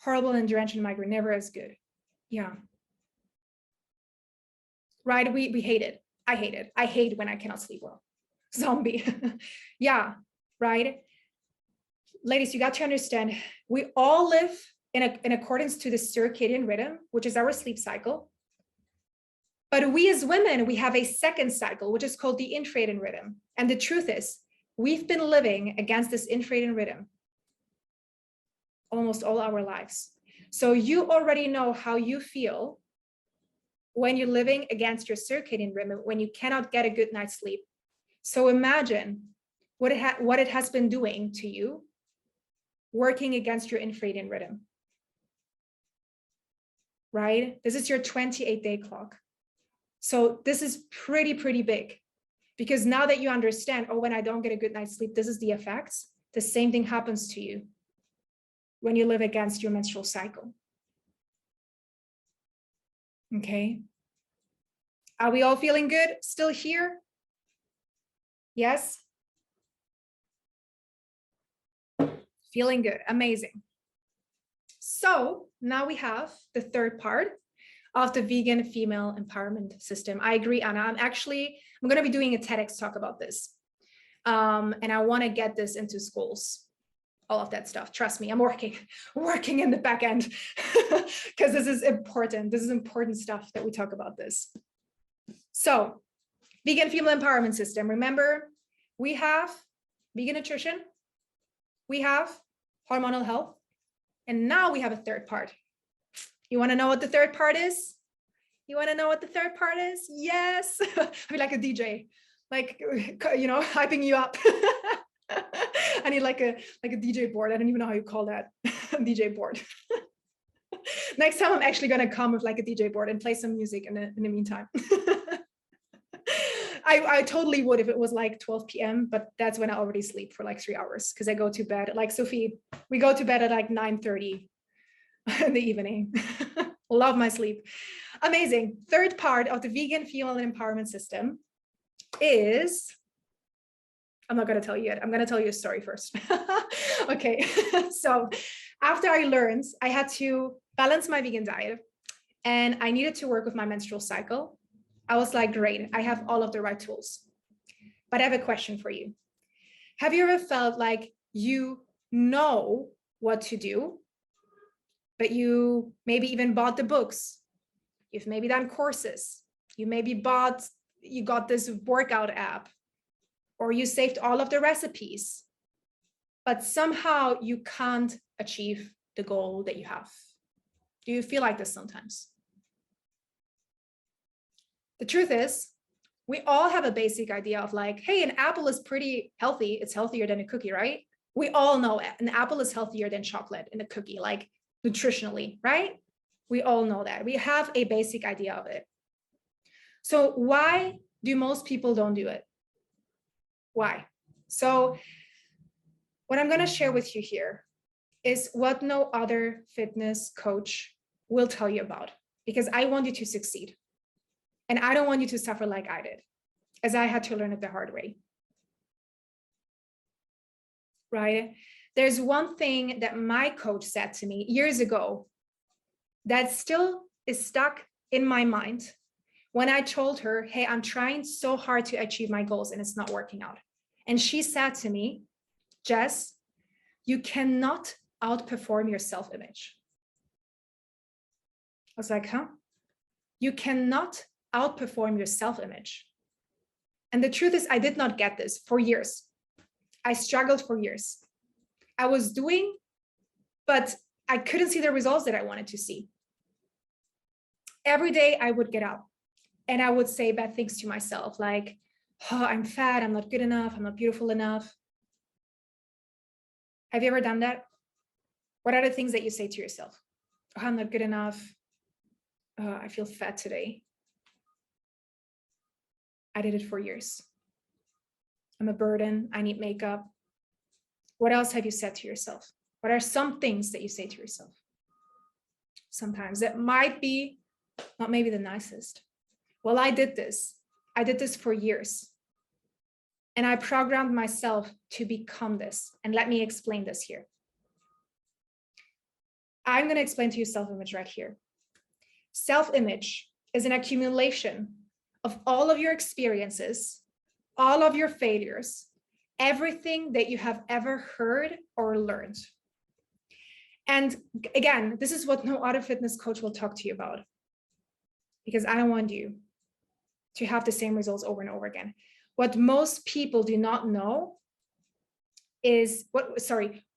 horrible and drenched in migraine, never as good. Yeah. Right, we hate it. I hate it. I hate when I cannot sleep well. Zombie. Yeah, right? Ladies, you got to understand, we all live in accordance to the circadian rhythm, which is our sleep cycle. But we as women, we have a second cycle, which is called the infradian rhythm. And the truth is, we've been living against this infradian rhythm almost all our lives. So you already know how you feel when you're living against your circadian rhythm, when you cannot get a good night's sleep. So imagine what it has been doing to you, working against your infradian rhythm. Right? This is your 28-day clock. So this is pretty big, because now that you understand, oh, when I don't get a good night's sleep, this is the effects. The same thing happens to you when you live against your menstrual cycle. Okay. Are we all feeling good? Still here? Yes? Feeling good. Amazing. So now we have the third part of the vegan female empowerment system. I agree, Anna. I'm going to be doing a TEDx talk about this. And I want to get this into schools, all of that stuff. Trust me, I'm working in the back end because this is important. This is important stuff that we talk about this. So vegan female empowerment system. Remember, we have vegan nutrition, we have hormonal health, and now we have a third part. You want to know what the third part is? You want to know what the third part is? Yes. I mean, like a DJ, like, hyping you up. I need like a DJ board. I don't even know how you call that. DJ board. Next time I'm actually going to come with like a DJ board and play some music in the meantime. I totally would if it was like 12 p.m., but that's when I already sleep for like 3 hours because I go to bed, like Sophie, we go to bed at like 9:30 in the evening. Love my sleep. Amazing. Third part of the vegan female empowerment system is, I'm not going to tell you yet. I'm going to tell you a story first. Okay. So after I learned, I had to balance my vegan diet and I needed to work with my menstrual cycle. I was like, great, I have all of the right tools. But I have a question for you. Have you ever felt like you know what to do, but you maybe even bought the books? You've maybe done courses. You maybe got this workout app, or you saved all of the recipes, but somehow you can't achieve the goal that you have. Do you feel like this sometimes? The truth is, we all have a basic idea of like, hey, an apple is pretty healthy. It's healthier than a cookie, right? We all know an apple is healthier than chocolate in a cookie, like nutritionally, right? We all know that. We have a basic idea of it. So why do most people don't do it? Why? So what I'm going to share with you here is what no other fitness coach will tell you about, because I want you to succeed. And I don't want you to suffer like I did, as I had to learn it the hard way. Right? There's one thing that my coach said to me years ago that still is stuck in my mind when I told her, hey, I'm trying so hard to achieve my goals and it's not working out. And she said to me, Jess, you cannot outperform your self-image. was like, huh? You cannot outperform your self-image. And the truth is, I did not get this for years. I struggled for years. I was doing, but I couldn't see the results that I wanted to see. Every day I would get up and I would say bad things to myself, like, oh, I'm fat, I'm not good enough, I'm not beautiful enough. Have you ever done that? What are the things that you say to yourself? Oh, I'm not good enough. Oh, I feel fat today. I did it for years. I'm a burden, I need makeup. What else have you said to yourself? What are some things that you say to yourself? Sometimes that might be not maybe the nicest. Well, I did this for years. And I programmed myself to become this. And let me explain this here. I'm going to explain to you self-image right here. Self-image is an accumulation of all of your experiences, all of your failures, everything that you have ever heard or learned. And again, this is what no other fitness coach will talk to you about, because I don't want you to have the same results over and over again. What most people do not know is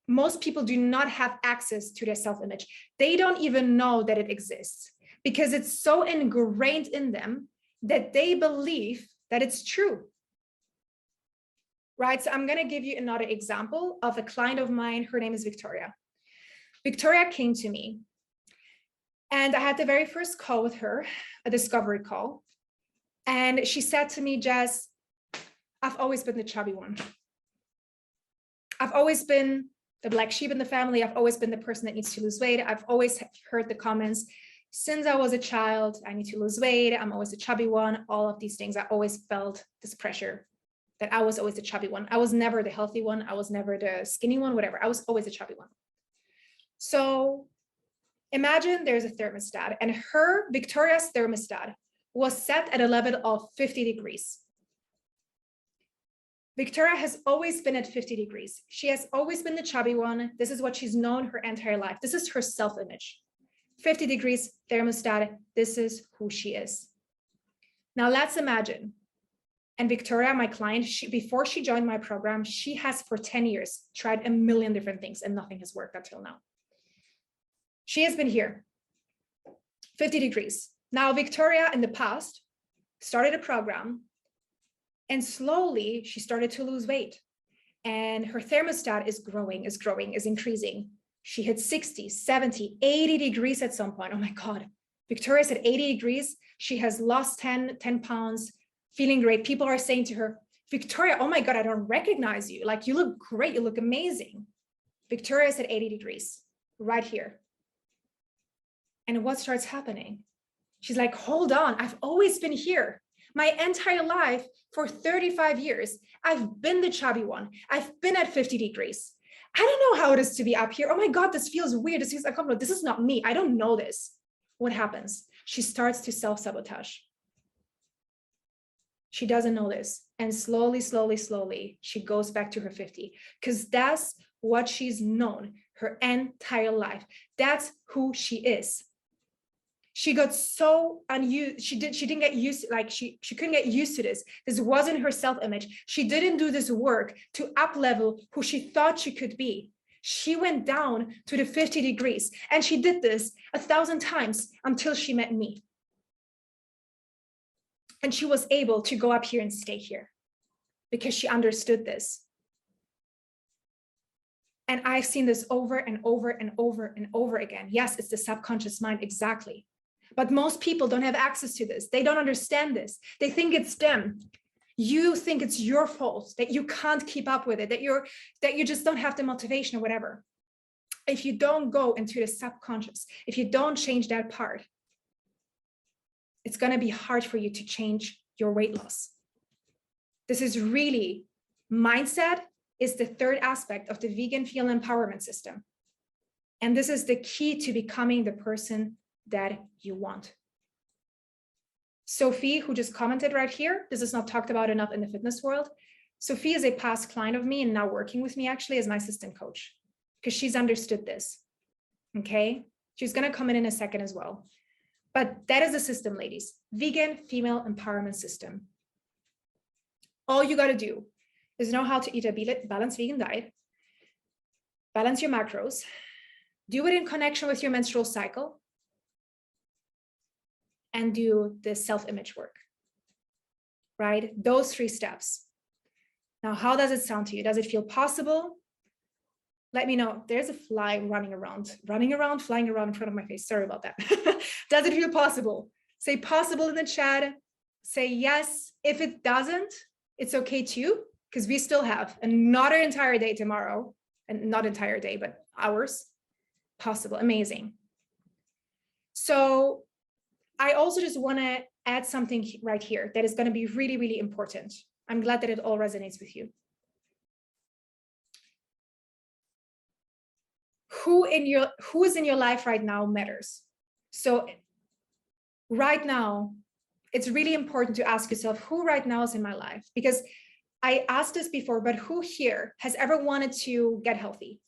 most people do not have access to their self-image. They don't even know that it exists because it's so ingrained in them that they believe that it's true. Right? So I'm going to give you another example of a client of mine. Her name is Victoria. Victoria came to me and I had the very first call with her, a discovery call. And she said to me, Jess, I've always been the chubby one. I've always been the black sheep in the family. I've always been the person that needs to lose weight. I've always heard the comments, since I was a child, I need to lose weight. I'm always the chubby one. All of these things, I always felt this pressure that I was always the chubby one. I was never the healthy one. I was never the skinny one, whatever. I was always the chubby one. So imagine there's a thermostat and Victoria's thermostat was set at a level of 50 degrees. Victoria has always been at 50 degrees. She has always been the chubby one. This is what she's known her entire life. This is her self-image. 50 degrees thermostat. This is who she is. Now let's imagine. And Victoria, my client, before she joined my program, she has for 10 years tried a million different things and nothing has worked until now. She has been here, 50 degrees. Now, Victoria in the past started a program and slowly she started to lose weight and her thermostat is growing, is increasing. She hit 60, 70, 80 degrees at some point. Oh my God, Victoria's at 80 degrees. She has lost 10 pounds, feeling great. People are saying to her, Victoria, oh my God, I don't recognize you. Like, you look great, you look amazing. Victoria's at 80 degrees, right here. And what starts happening? She's like, hold on, I've always been here. My entire life, for 35 years, I've been the chubby one. I've been at 50 degrees. I don't know how it is to be up here. Oh my God, this feels weird. This feels uncomfortable. This is not me. I don't know this. What happens? She starts to self-sabotage. She doesn't know this. And slowly, slowly, slowly, she goes back to her 50 because that's what she's known her entire life. That's who she is. She got so unused. She didn't get used, like she couldn't get used to this. This wasn't her self-image. She didn't do this work to up-level who she thought she could be. She went down to the 50 degrees and she did this 1,000 times until she met me. And she was able to go up here and stay here because she understood this. And I've seen this over and over and over and over again. Yes, it's the subconscious mind, exactly. But most people don't have access to this. They don't understand this. They think it's them. You think it's your fault, that you can't keep up with it, that you just don't have the motivation or whatever. If you don't go into the subconscious, if you don't change that part, it's going to be hard for you to change your weight loss. This is really, mindset is the third aspect of the vegan feel empowerment system. And this is the key to becoming the person that you want. Sophie, who just commented right here, this is not talked about enough in the fitness world. Sophie is a past client of me and now working with me actually as my assistant coach because she's understood this. Okay, she's going to come in a second as well. But that is the system, ladies. Vegan female empowerment system. All you got to do is know how to eat a balanced vegan diet, balance your macros, do it in connection with your menstrual cycle, and do the self-image work, right? Those 3 steps. Now, how does it sound to you? Does it feel possible? Let me know. There's a fly flying around in front of my face. Sorry about that. Does it feel possible? Say possible in the chat. Say yes. If it doesn't, it's okay too, because we still have another entire day tomorrow, and not entire day, but hours. Possible. Amazing. So I also just want to add something right here that is going to be really, really important. I'm glad that it all resonates with you. Who is in your life right now matters. So right now, it's really important to ask yourself, who right now is in my life? Because I asked this before, but who here has ever wanted to get healthy?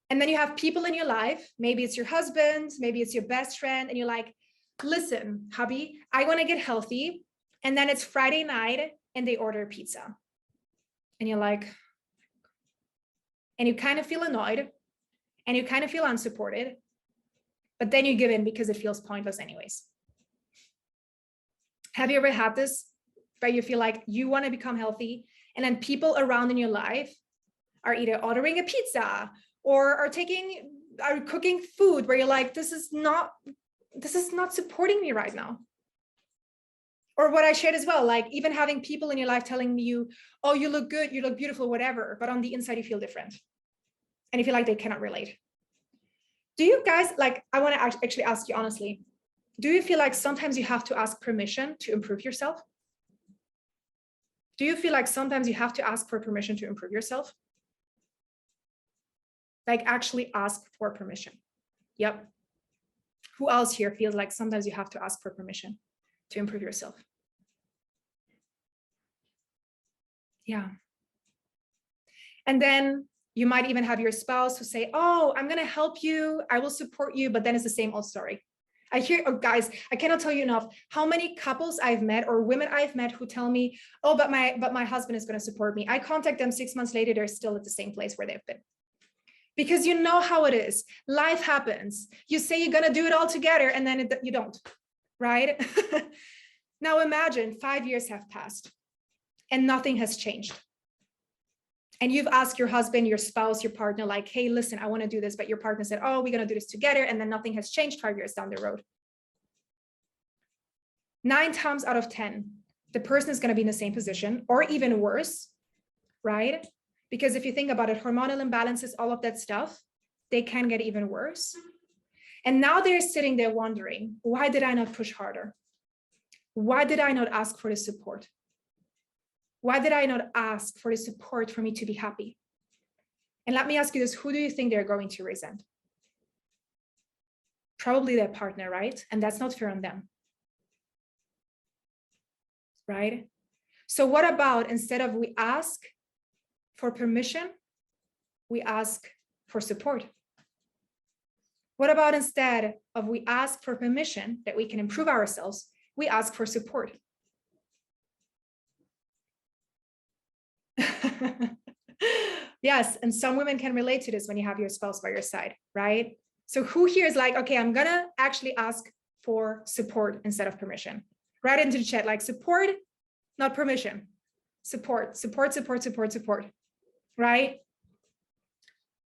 And then you have people in your life, maybe it's your husband, maybe it's your best friend, and you're like, listen, hubby, I want to get healthy. And then it's Friday night and they order pizza. And you're like, and you kind of feel annoyed and you kind of feel unsupported, but then you give in because it feels pointless anyways. Have you ever had this where you feel like you want to become healthy and then people around in your life are either ordering a pizza or are cooking food where you're like, this is not supporting me right now? Or what I shared as well, like even having people in your life telling you, oh, you look good, you look beautiful, whatever, but on the inside you feel different. And you feel like they cannot relate. Do you guys, like, I want to actually ask you honestly, do you feel like sometimes you have to ask permission to improve yourself? Do you feel like sometimes you have to ask for permission to improve yourself? Like actually ask for permission. Yep. Who else here feels like sometimes you have to ask for permission to improve yourself? Yeah. And then you might even have your spouse who say, oh, I'm going to help you. I will support you. But then it's the same old story. I hear, oh, guys, I cannot tell you enough how many couples I've met or women I've met who tell me, oh, but my husband is going to support me. I contact them 6 months later. They're still at the same place where they've been. Because you know how it is. Life happens. You say you're going to do it all together and then you don't, right? Now imagine 5 years have passed and nothing has changed. And you've asked your husband, your spouse, your partner, like, hey, listen, I want to do this. But your partner said, oh, we're going to do this together. And then nothing has changed 5 years down the road. 9 times out of 10, the person is going to be in the same position or even worse, right? Because if you think about it, hormonal imbalances, all of that stuff, they can get even worse. And now they're sitting there wondering, why did I not push harder? Why did I not ask for the support? Why did I not ask for the support for me to be happy? And let me ask you this, who do you think they're going to resent? Probably their partner, right? And that's not fair on them, right? So what about instead of we ask for permission, we ask for support? What about instead of we ask for permission that we can improve ourselves, we ask for support? Yes, and some women can relate to this when you have your spouse by your side, right? So who here is like, okay, I'm gonna actually ask for support instead of permission? Write into the chat, like support, not permission. Support, support, support, support, support, right?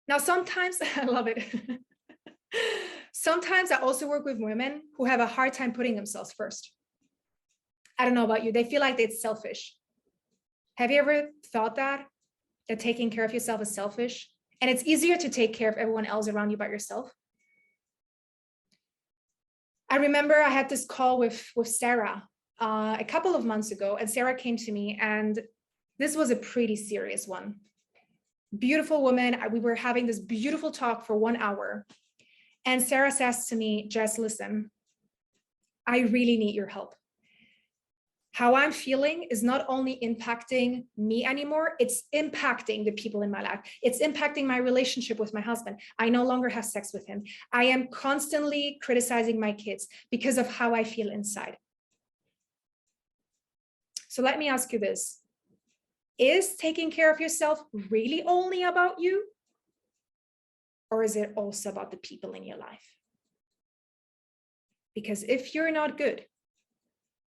Now, sometimes, I love it. Sometimes I also work with women who have a hard time putting themselves first. I don't know about you, they feel like it's selfish. Have you ever thought that taking care of yourself is selfish? And it's easier to take care of everyone else around you but yourself? I remember I had this call with Sarah a couple of months ago, and Sarah came to me, and this was a pretty serious one. Beautiful woman. We were having this beautiful talk for 1 hour. And Sarah says to me, Jess, listen, I really need your help. How I'm feeling is not only impacting me anymore, it's impacting the people in my life. It's impacting my relationship with my husband. I no longer have sex with him. I am constantly criticizing my kids because of how I feel inside. So let me ask you this. Is taking care of yourself really only about you? Or is it also about the people in your life? Because if you're not good,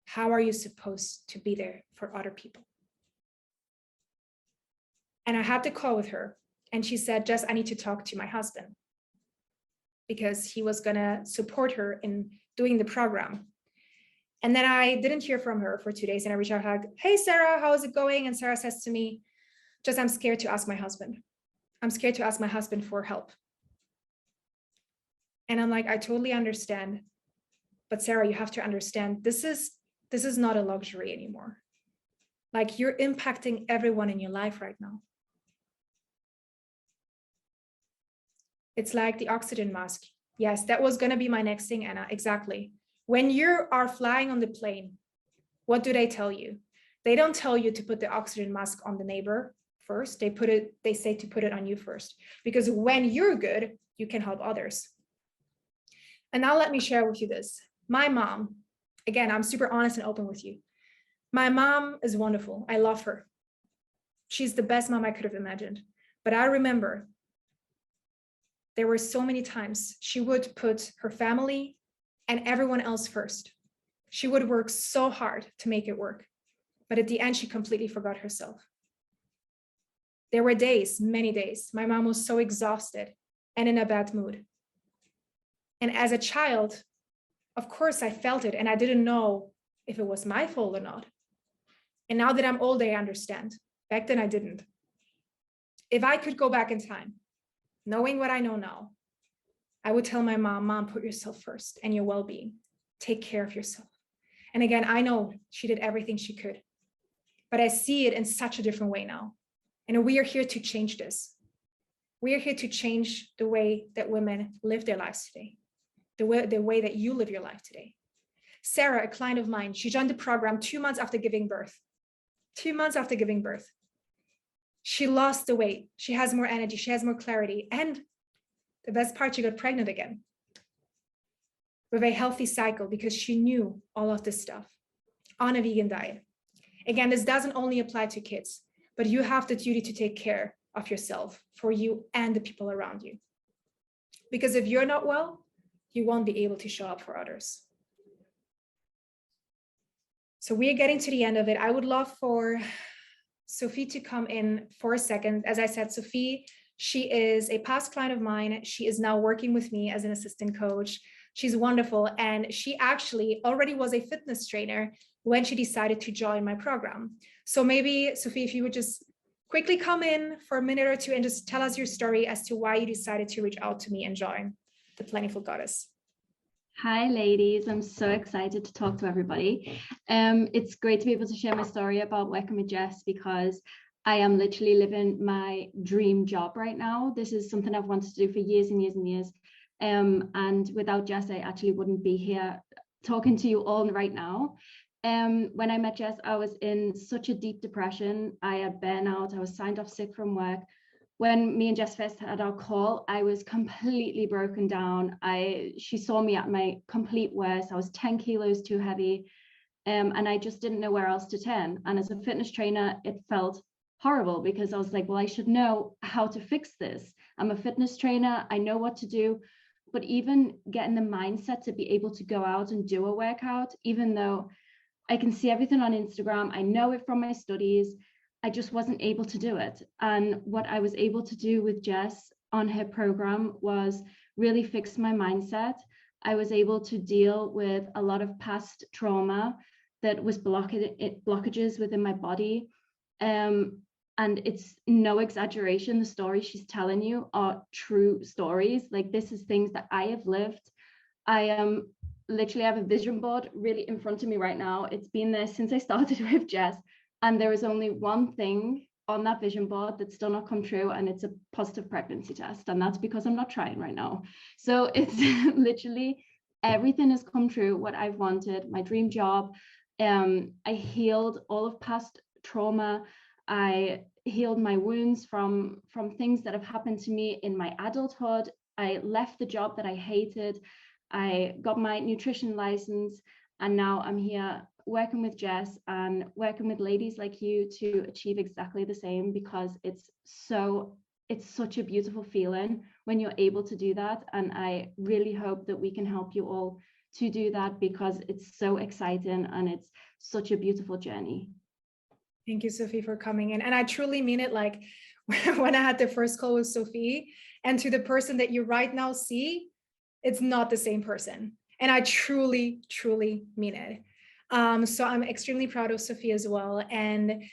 how are you supposed to be there for other people? And I had the call with her and she said, Jess, I need to talk to my husband because he was gonna support her in doing the program. And then I didn't hear from her for 2 days and I reached out like, hey, Sarah, how is it going? And Sarah says to me, Jess, I'm scared to ask my husband. I'm scared to ask my husband for help. And I'm like, I totally understand. But Sarah, you have to understand, this is not a luxury anymore. Like you're impacting everyone in your life right now. It's like the oxygen mask. Yes, that was going to be my next thing, Anna. Exactly. When you are flying on the plane, what do they tell you? They don't tell you to put the oxygen mask on the neighbor first. They say to put it on you first, because when you're good, you can help others. And now let me share with you this. My mom, again, I'm super honest and open with you. My mom is wonderful. I love her. She's the best mom I could have imagined. But I remember there were so many times she would put her family and everyone else first. She would work so hard to make it work. But at the end, she completely forgot herself. There were days, many days, my mom was so exhausted and in a bad mood. And as a child, of course, I felt it and I didn't know if it was my fault or not. And now that I'm older, I understand. Back then, I didn't. If I could go back in time, knowing what I know now, I would tell my mom, put yourself first and your well-being. Take care of yourself. And again, I know she did everything she could, but I see it in such a different way now. And we are here to change this. We are here to change the way that women live their lives today, the way that you live your life today. Sarah, a client of mine, she joined the program 2 months after giving birth. 2 months after giving birth. She lost the weight. She has more energy. She has more clarity. And the best part, she got pregnant again with a healthy cycle because she knew all of this stuff on a vegan diet. Again, this doesn't only apply to kids, but you have the duty to take care of yourself for you and the people around you. Because if you're not well, you won't be able to show up for others. So we are getting to the end of it. I would love for Sophie to come in for a second. As I said, Sophie, she is a past client of mine. She is now working with me as an assistant coach. She's wonderful. And she actually already was a fitness trainer when she decided to join my program. So maybe, Sophie, if you would just quickly come in for a minute or two and just tell us your story as to why you decided to reach out to me and join the Plentiful Goddess. Hi, ladies. I'm so excited to talk to everybody. It's great to be able to share my story about working with Jess because I am literally living my dream job right now. This is something I've wanted to do for years and years and years. And without Jess, I actually wouldn't be here talking to you all right now. When I met Jess, I was in such a deep depression. I had burnout. I was signed off sick from work. When me and Jess first had our call, I was completely broken down. She saw me at my complete worst. I was 10 kilos too heavy, and I just didn't know where else to turn. And as a fitness trainer, it felt horrible because I was like, well, I should know how to fix this. I'm a fitness trainer. I know what to do. But even getting the mindset to be able to go out and do a workout, even though I can see everything on Instagram, I know it from my studies, I just wasn't able to do it. And what I was able to do with Jess on her program was really fix my mindset. I was able to deal with a lot of past trauma that was blockages within my body. And it's no exaggeration. The stories she's telling you are true stories. Like, this is things that I have lived. I literally have a vision board really in front of me right now. It's been there since I started with Jess. And there is only one thing on that vision board that's still not come true, and it's a positive pregnancy test. And that's because I'm not trying right now. So it's literally everything has come true, what I've wanted, my dream job. I healed all of past trauma. I healed my wounds from things that have happened to me in my adulthood. I left the job that I hated. I got my nutrition license, and now I'm here working with Jess and working with ladies like you to achieve exactly the same, because it's such a beautiful feeling when you're able to do that. And I really hope that we can help you all to do that, because it's so exciting and it's such a beautiful journey. Thank you, Sophie, for coming in. And I truly mean it. Like when I had the first call with Sophie, and to the person that you right now see, it's not the same person. And I truly, truly mean it. So I'm extremely proud of Sophie as well. And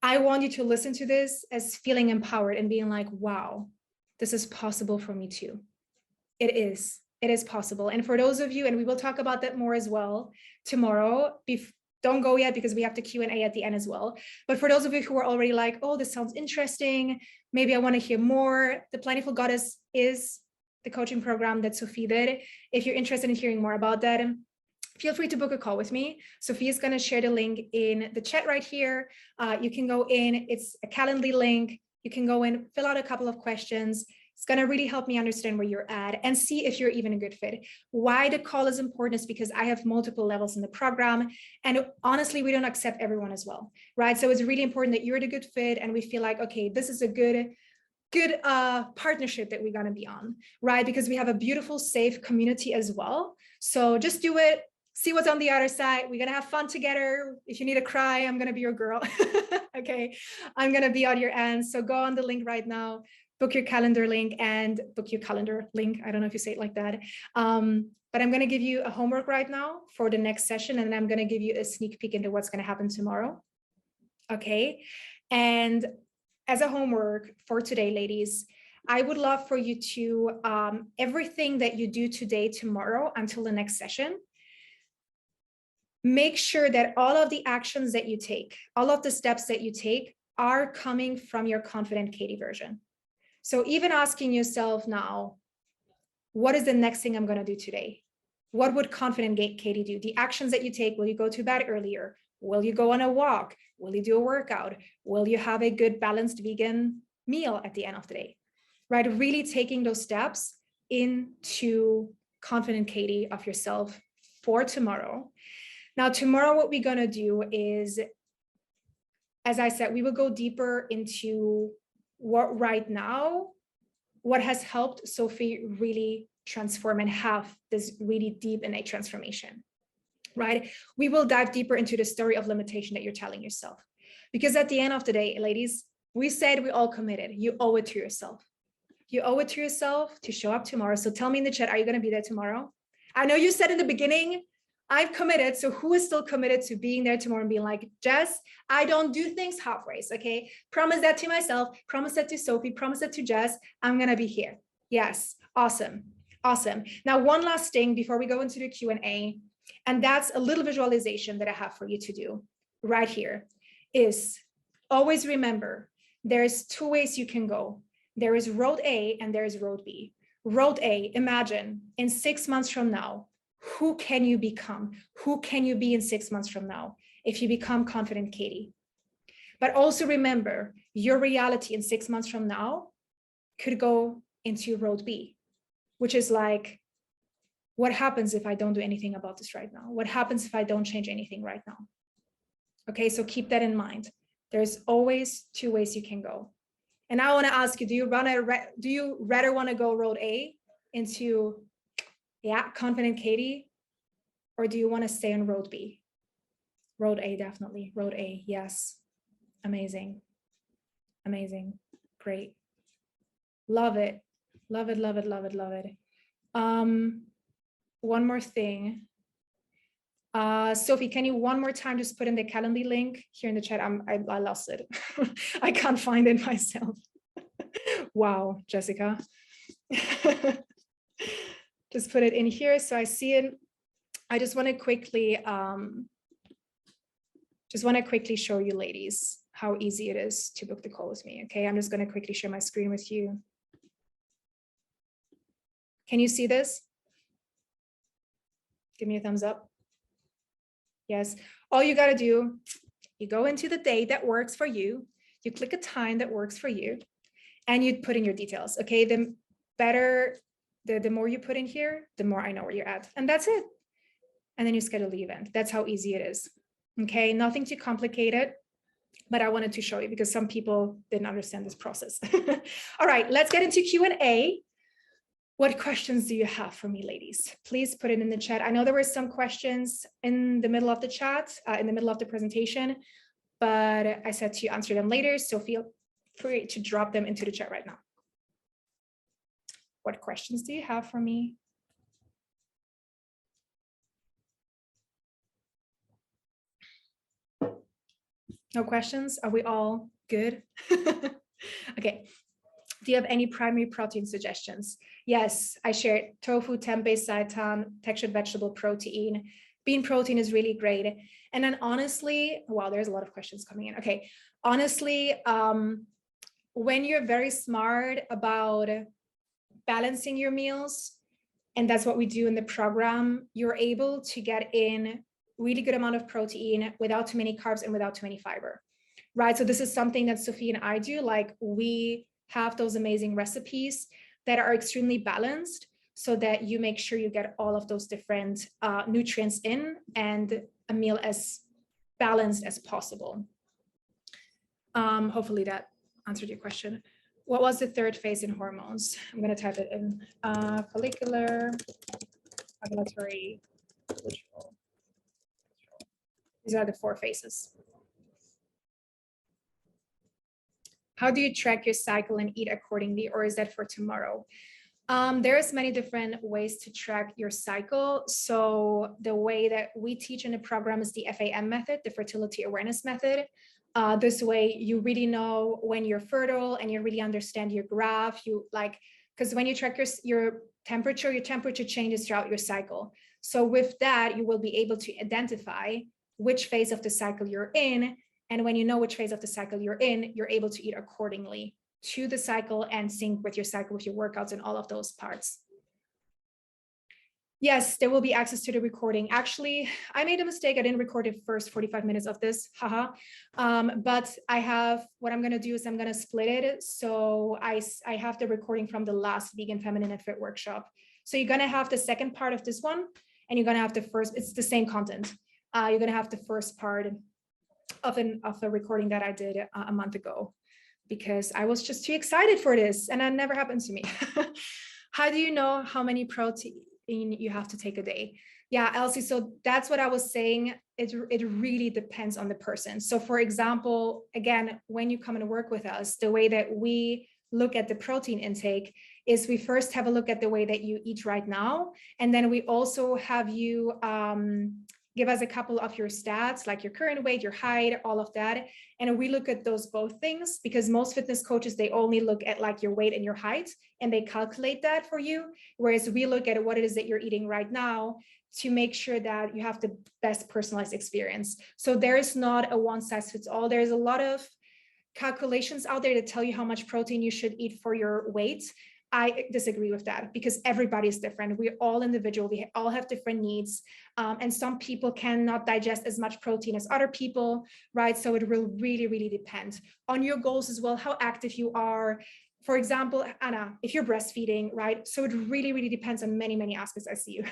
I want you to listen to this as feeling empowered and being like, wow, this is possible for me too. It is possible. And for those of you, and we will talk about that more as well tomorrow, don't go yet because we have the Q&A at the end as well. But for those of you who are already like, oh, this sounds interesting, maybe I want to hear more, the Plentiful Goddess is the coaching program that Sophie did. If you're interested in hearing more about that, feel free to book a call with me. Sophie is going to share the link in the chat right here. You can go in, it's a Calendly link. You can go in, fill out a couple of questions. It's going to really help me understand where you're at and see if you're even a good fit. Why the call is important is because I have multiple levels in the program. And honestly, we don't accept everyone as well, right? So it's really important that you're the good fit and we feel like, okay, this is a good partnership that we're going to be on, right? Because we have a beautiful, safe community as well. So just do it. See what's on the other side. We're going to have fun together. If you need to cry, I'm going to be your girl. Okay. I'm going to be on your end. So go on the link right now, book your calendar link and book your calendar link. I don't know if you say it like that. But I'm going to give you a homework right now for the next session. And then I'm going to give you a sneak peek into what's going to happen tomorrow. Okay. And as a homework for today, ladies, I would love for you to, everything that you do today, tomorrow, until the next session, make sure that all of the actions that you take, all of the steps that you take are coming from your confident Katie version. So even asking yourself now, what is the next thing I'm going to do today? What would confident Katie do? The actions that you take, will you go to bed earlier? Will you go on a walk? Will you do a workout? Will you have a good balanced vegan meal at the end of the day? Right? Really taking those steps into confident Katie of yourself for tomorrow. Now, tomorrow, what we're going to do is, as I said, we will go deeper into what right now, what has helped Sophie really transform and have this really deep innate transformation, right? We will dive deeper into the story of limitation that you're telling yourself. Because at the end of the day, ladies, we said we all committed. You owe it to yourself. You owe it to yourself to show up tomorrow. So tell me in the chat, are you going to be there tomorrow? I know you said in the beginning, I've committed. So who is still committed to being there tomorrow and being like, Jess, I don't do things halfway. Okay. Promise that to myself. Promise that to Sophie. Promise that to Jess. I'm going to be here. Yes. Awesome. Awesome. Now, one last thing before we go into the Q&A, and that's a little visualization that I have for you to do right here, is always remember there's two ways you can go. There is road A and there is road B. Road A, imagine in 6 months from now, who can you become? Who can you be in 6 months from now if you become confident Katie? But also remember, your reality in 6 months from now could go into road B, which is like, what happens if I don't do anything about this right now? What happens if I don't change anything right now? Okay, so keep that in mind. There's always two ways you can go. And I want to ask you, do you rather want to go road A into, yeah, confident Katie, or do you want to stay on road B? Road A, definitely. Road A, yes. Amazing. Amazing. Great. Love it. Love it, love it, love it, love it. One more thing. Sophie, can you one more time just put in the Calendly link here in the chat? I lost it. I can't find it myself. Wow, Jessica. Just put it in here so I see it. I just want to quickly show you ladies how easy it is to book the call with me. Okay, I'm just going to quickly share my screen with you. Can you see this? Give me a thumbs up. Yes, all you got to do, you go into the day that works for you, you click a time that works for you, and you put in your details. Okay, the better, the more you put in here, the more I know where you're at. And that's it. And then you schedule the event. That's how easy it is. Okay, nothing too complicated, but I wanted to show you because some people didn't understand this process. All right, let's get into Q&A. What questions do you have for me, ladies? Please put it in the chat. I know there were some questions in the middle of the chat, in the middle of the presentation, but I said to answer them later, so feel free to drop them into the chat right now. What questions do you have for me? No questions? Are we all good? Okay. Do you have any primary protein suggestions? Yes, I shared tofu, tempeh, seitan, textured vegetable protein. Bean protein is really great. And then honestly, wow, there's a lot of questions coming in. Okay, honestly, when you're very smart about balancing your meals, and that's what we do in the program, you're able to get in really good amount of protein without too many carbs and without too many fiber, right? So this is something that Sophie and I do. Like, we have those amazing recipes that are extremely balanced so that you make sure you get all of those different nutrients in and a meal as balanced as possible. Hopefully that answered your question. What was the third phase in hormones? I'm going to type it in. Follicular, ovulatory, luteal. These are the 4 phases. How do you track your cycle and eat accordingly, or is that for tomorrow? There's many different ways to track your cycle. So the way that we teach in the program is the FAM method, the fertility awareness method. This way you really know when you're fertile and you really understand your graph. You like, because when you track your temperature changes throughout your cycle. So with that, you will be able to identify which phase of the cycle you're in. And when you know which phase of the cycle you're in, you're able to eat accordingly to the cycle and sync with your cycle, with your workouts and all of those parts. Yes, there will be access to the recording. Actually, I made a mistake. I didn't record the first 45 minutes of this, haha. But I have, what I'm gonna do is I'm gonna split it. So I have the recording from the last Vegan, Feminine and Fit workshop. So you're gonna have the second part of this one, and you're gonna have the first, it's the same content. You're gonna have the first part of a recording that I did a month ago, because I was just too excited for this, and that never happened to me. How do you know how many protein you have to take a day? Yeah, Elsie, so that's what I was saying. It really depends on the person. So for example, again, when you come and work with us, the way that we look at the protein intake is we first have a look at the way that you eat right now, and then we also have you give us a couple of your stats, like your current weight, your height, all of that. And we look at those both things, because most fitness coaches, they only look at like your weight and your height, and they calculate that for you. Whereas we look at what it is that you're eating right now to make sure that you have the best personalized experience. So there is not a one size fits all. There's a lot of calculations out there that tell you how much protein you should eat for your weight. I disagree with that, because everybody is different. We're all individual. We all have different needs. And some people cannot digest as much protein as other people, right? So it will really, really depend on your goals as well, how active you are. For example, Anna, if you're breastfeeding, right? So it really, really depends on many, many aspects. I see you.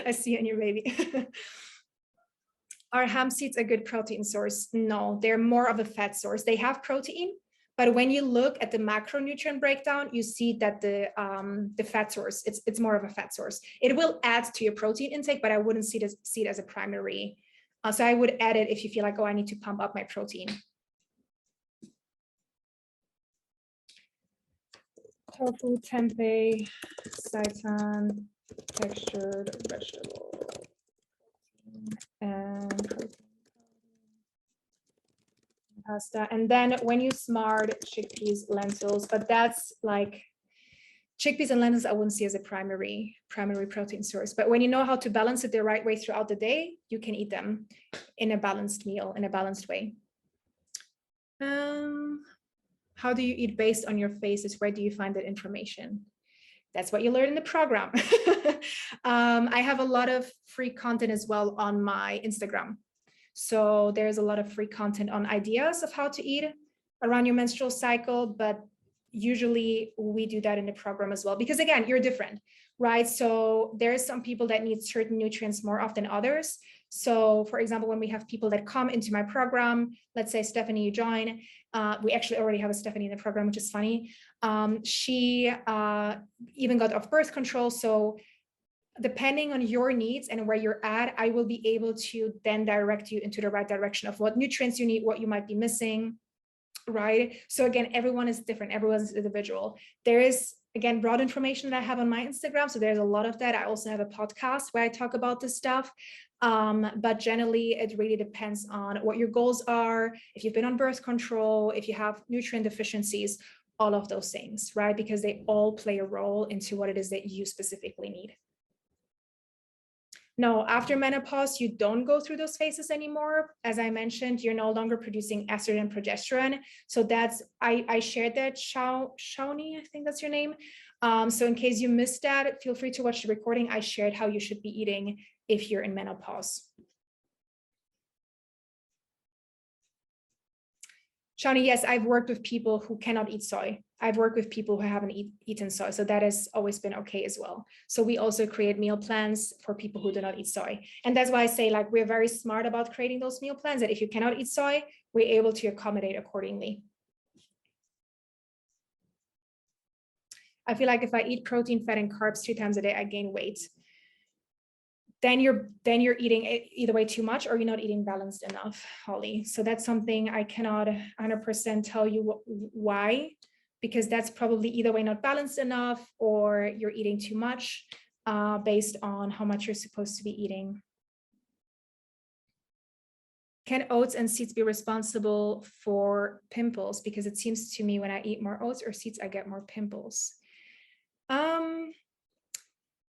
I see you and your baby. Are hemp seeds a good protein source? No, they're more of a fat source. They have protein, but when you look at the macronutrient breakdown, you see that the fat source, it's more of a fat source. It will add to your protein intake, but I wouldn't see it as a primary. So I would add it if you feel like, oh, I need to pump up my protein. Tofu, tempeh, seitan, textured vegetable, and protein. Pasta. And then when you smart, chickpeas, lentils, but that's like chickpeas and lentils, I wouldn't see as a primary protein source. But when you know how to balance it the right way throughout the day, you can eat them in a balanced meal, in a balanced way. How do you eat based on your phases? Where do you find that information? That's what you learn in the program. I have a lot of free content as well on my Instagram. So there's a lot of free content on ideas of how to eat around your menstrual cycle, but usually we do that in the program as well, because again, you're different, right? So there's some people that need certain nutrients more often than others. So for example, when we have people that come into my program, let's say Stephanie, you join, we actually already have a Stephanie in the program, which is funny. She even got off birth control. So depending on your needs and where you're at, I will be able to then direct you into the right direction of what nutrients you need, what you might be missing, right? So again, everyone is different, everyone's individual. There is, again, broad information that I have on my Instagram. So there's a lot of that. I also have a podcast where I talk about this stuff. But generally, it really depends on what your goals are, if you've been on birth control, if you have nutrient deficiencies, all of those things, right? Because they all play a role into what it is that you specifically need. No, after menopause, you don't go through those phases anymore. As I mentioned, you're no longer producing estrogen and progesterone. So that's, I shared that, Shawnee, I think that's your name. So in case you missed that, feel free to watch the recording. I shared how you should be eating if you're in menopause. Shawnee, yes, I've worked with people who cannot eat soy. I've worked with people who haven't eaten soy. So that has always been okay as well. So we also create meal plans for people who do not eat soy. And that's why I say, like, we're very smart about creating those meal plans, that if you cannot eat soy, we're able to accommodate accordingly. I feel like if I eat protein, fat, and carbs 3 times a day, I gain weight. Then you're eating either way too much, or you're not eating balanced enough, Holly. So that's something I cannot 100% tell you why, because that's probably either way not balanced enough, or you're eating too much based on how much you're supposed to be eating. Can oats and seeds be responsible for pimples? Because it seems to me when I eat more oats or seeds, I get more pimples.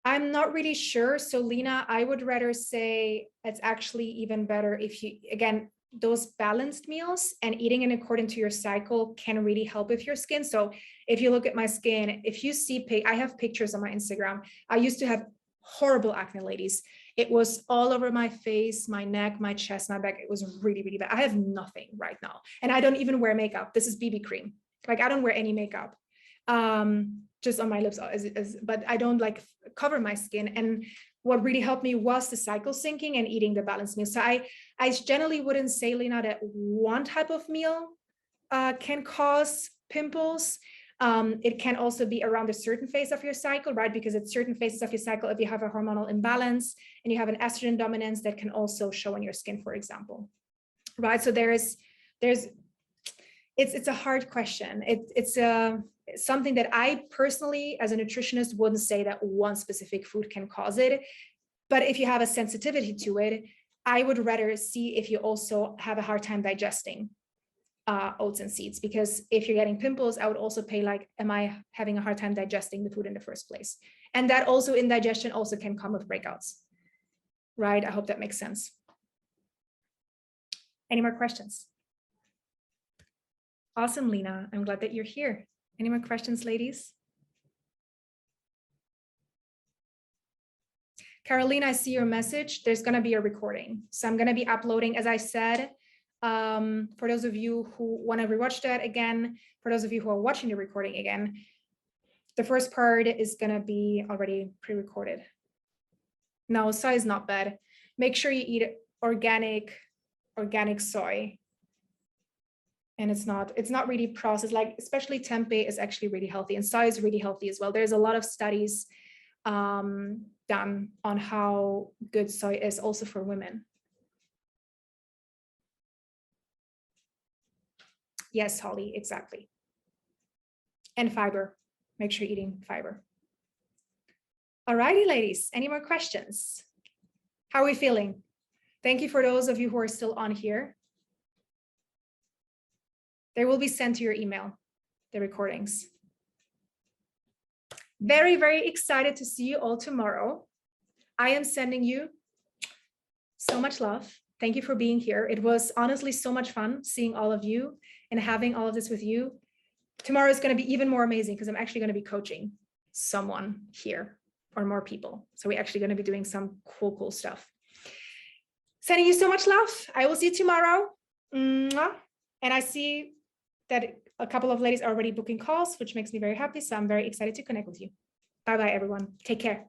I'm not really sure. So Lena, I would rather say it's actually even better if you, again, those balanced meals and eating in accordance to your cycle can really help with your skin. So if you look at my skin, if you see, I have pictures on my Instagram. I used to have horrible acne, ladies. It was all over my face, my neck, my chest, my back. It was really, really bad. I have nothing right now. And I don't even wear makeup. This is BB cream. Like, I don't wear any makeup. Just on my lips, but I don't like cover my skin. And what really helped me was the cycle syncing and eating the balanced meal. So I generally wouldn't say, Lena, that one type of meal can cause pimples. It can also be around a certain phase of your cycle, right? Because at certain phases of your cycle, if you have a hormonal imbalance and you have an estrogen dominance, that can also show on your skin, for example, right? So it's a hard question. It's something that I personally, as a nutritionist, wouldn't say that one specific food can cause it. But if you have a sensitivity to it, I would rather see if you also have a hard time digesting oats and seeds, because if you're getting pimples, I would also pay like, am I having a hard time digesting the food in the first place? And that also, indigestion also can come with breakouts, right? I hope that makes sense. Any more questions? Awesome, Lena. I'm glad that you're here. Any more questions, ladies? Carolina, I see your message. There's going to be a recording. So I'm going to be uploading, as I said, for those of you who want to rewatch that again, for those of you who are watching the recording again, the first part is going to be already pre-recorded. No, soy is not bad. Make sure you eat organic soy. And it's not really processed, like especially tempeh is actually really healthy, and soy is really healthy as well. There's a lot of studies done on how good soy is also for women. Yes, Holly, exactly. And fiber, make sure you're eating fiber. All righty, ladies, any more questions? How are we feeling? Thank you for those of you who are still on here. They will be sent to your email, the recordings. Very, very excited to see you all tomorrow. I am sending you so much love. Thank you for being here. It was honestly so much fun seeing all of you and having all of this with you. Tomorrow is going to be even more amazing because I'm actually going to be coaching someone here or more people. So we're actually going to be doing some cool stuff. Sending you so much love. I will see you tomorrow. Mwah. And I see that a couple of ladies are already booking calls, which makes me very happy. So I'm very excited to connect with you. Bye-bye, everyone. Take care.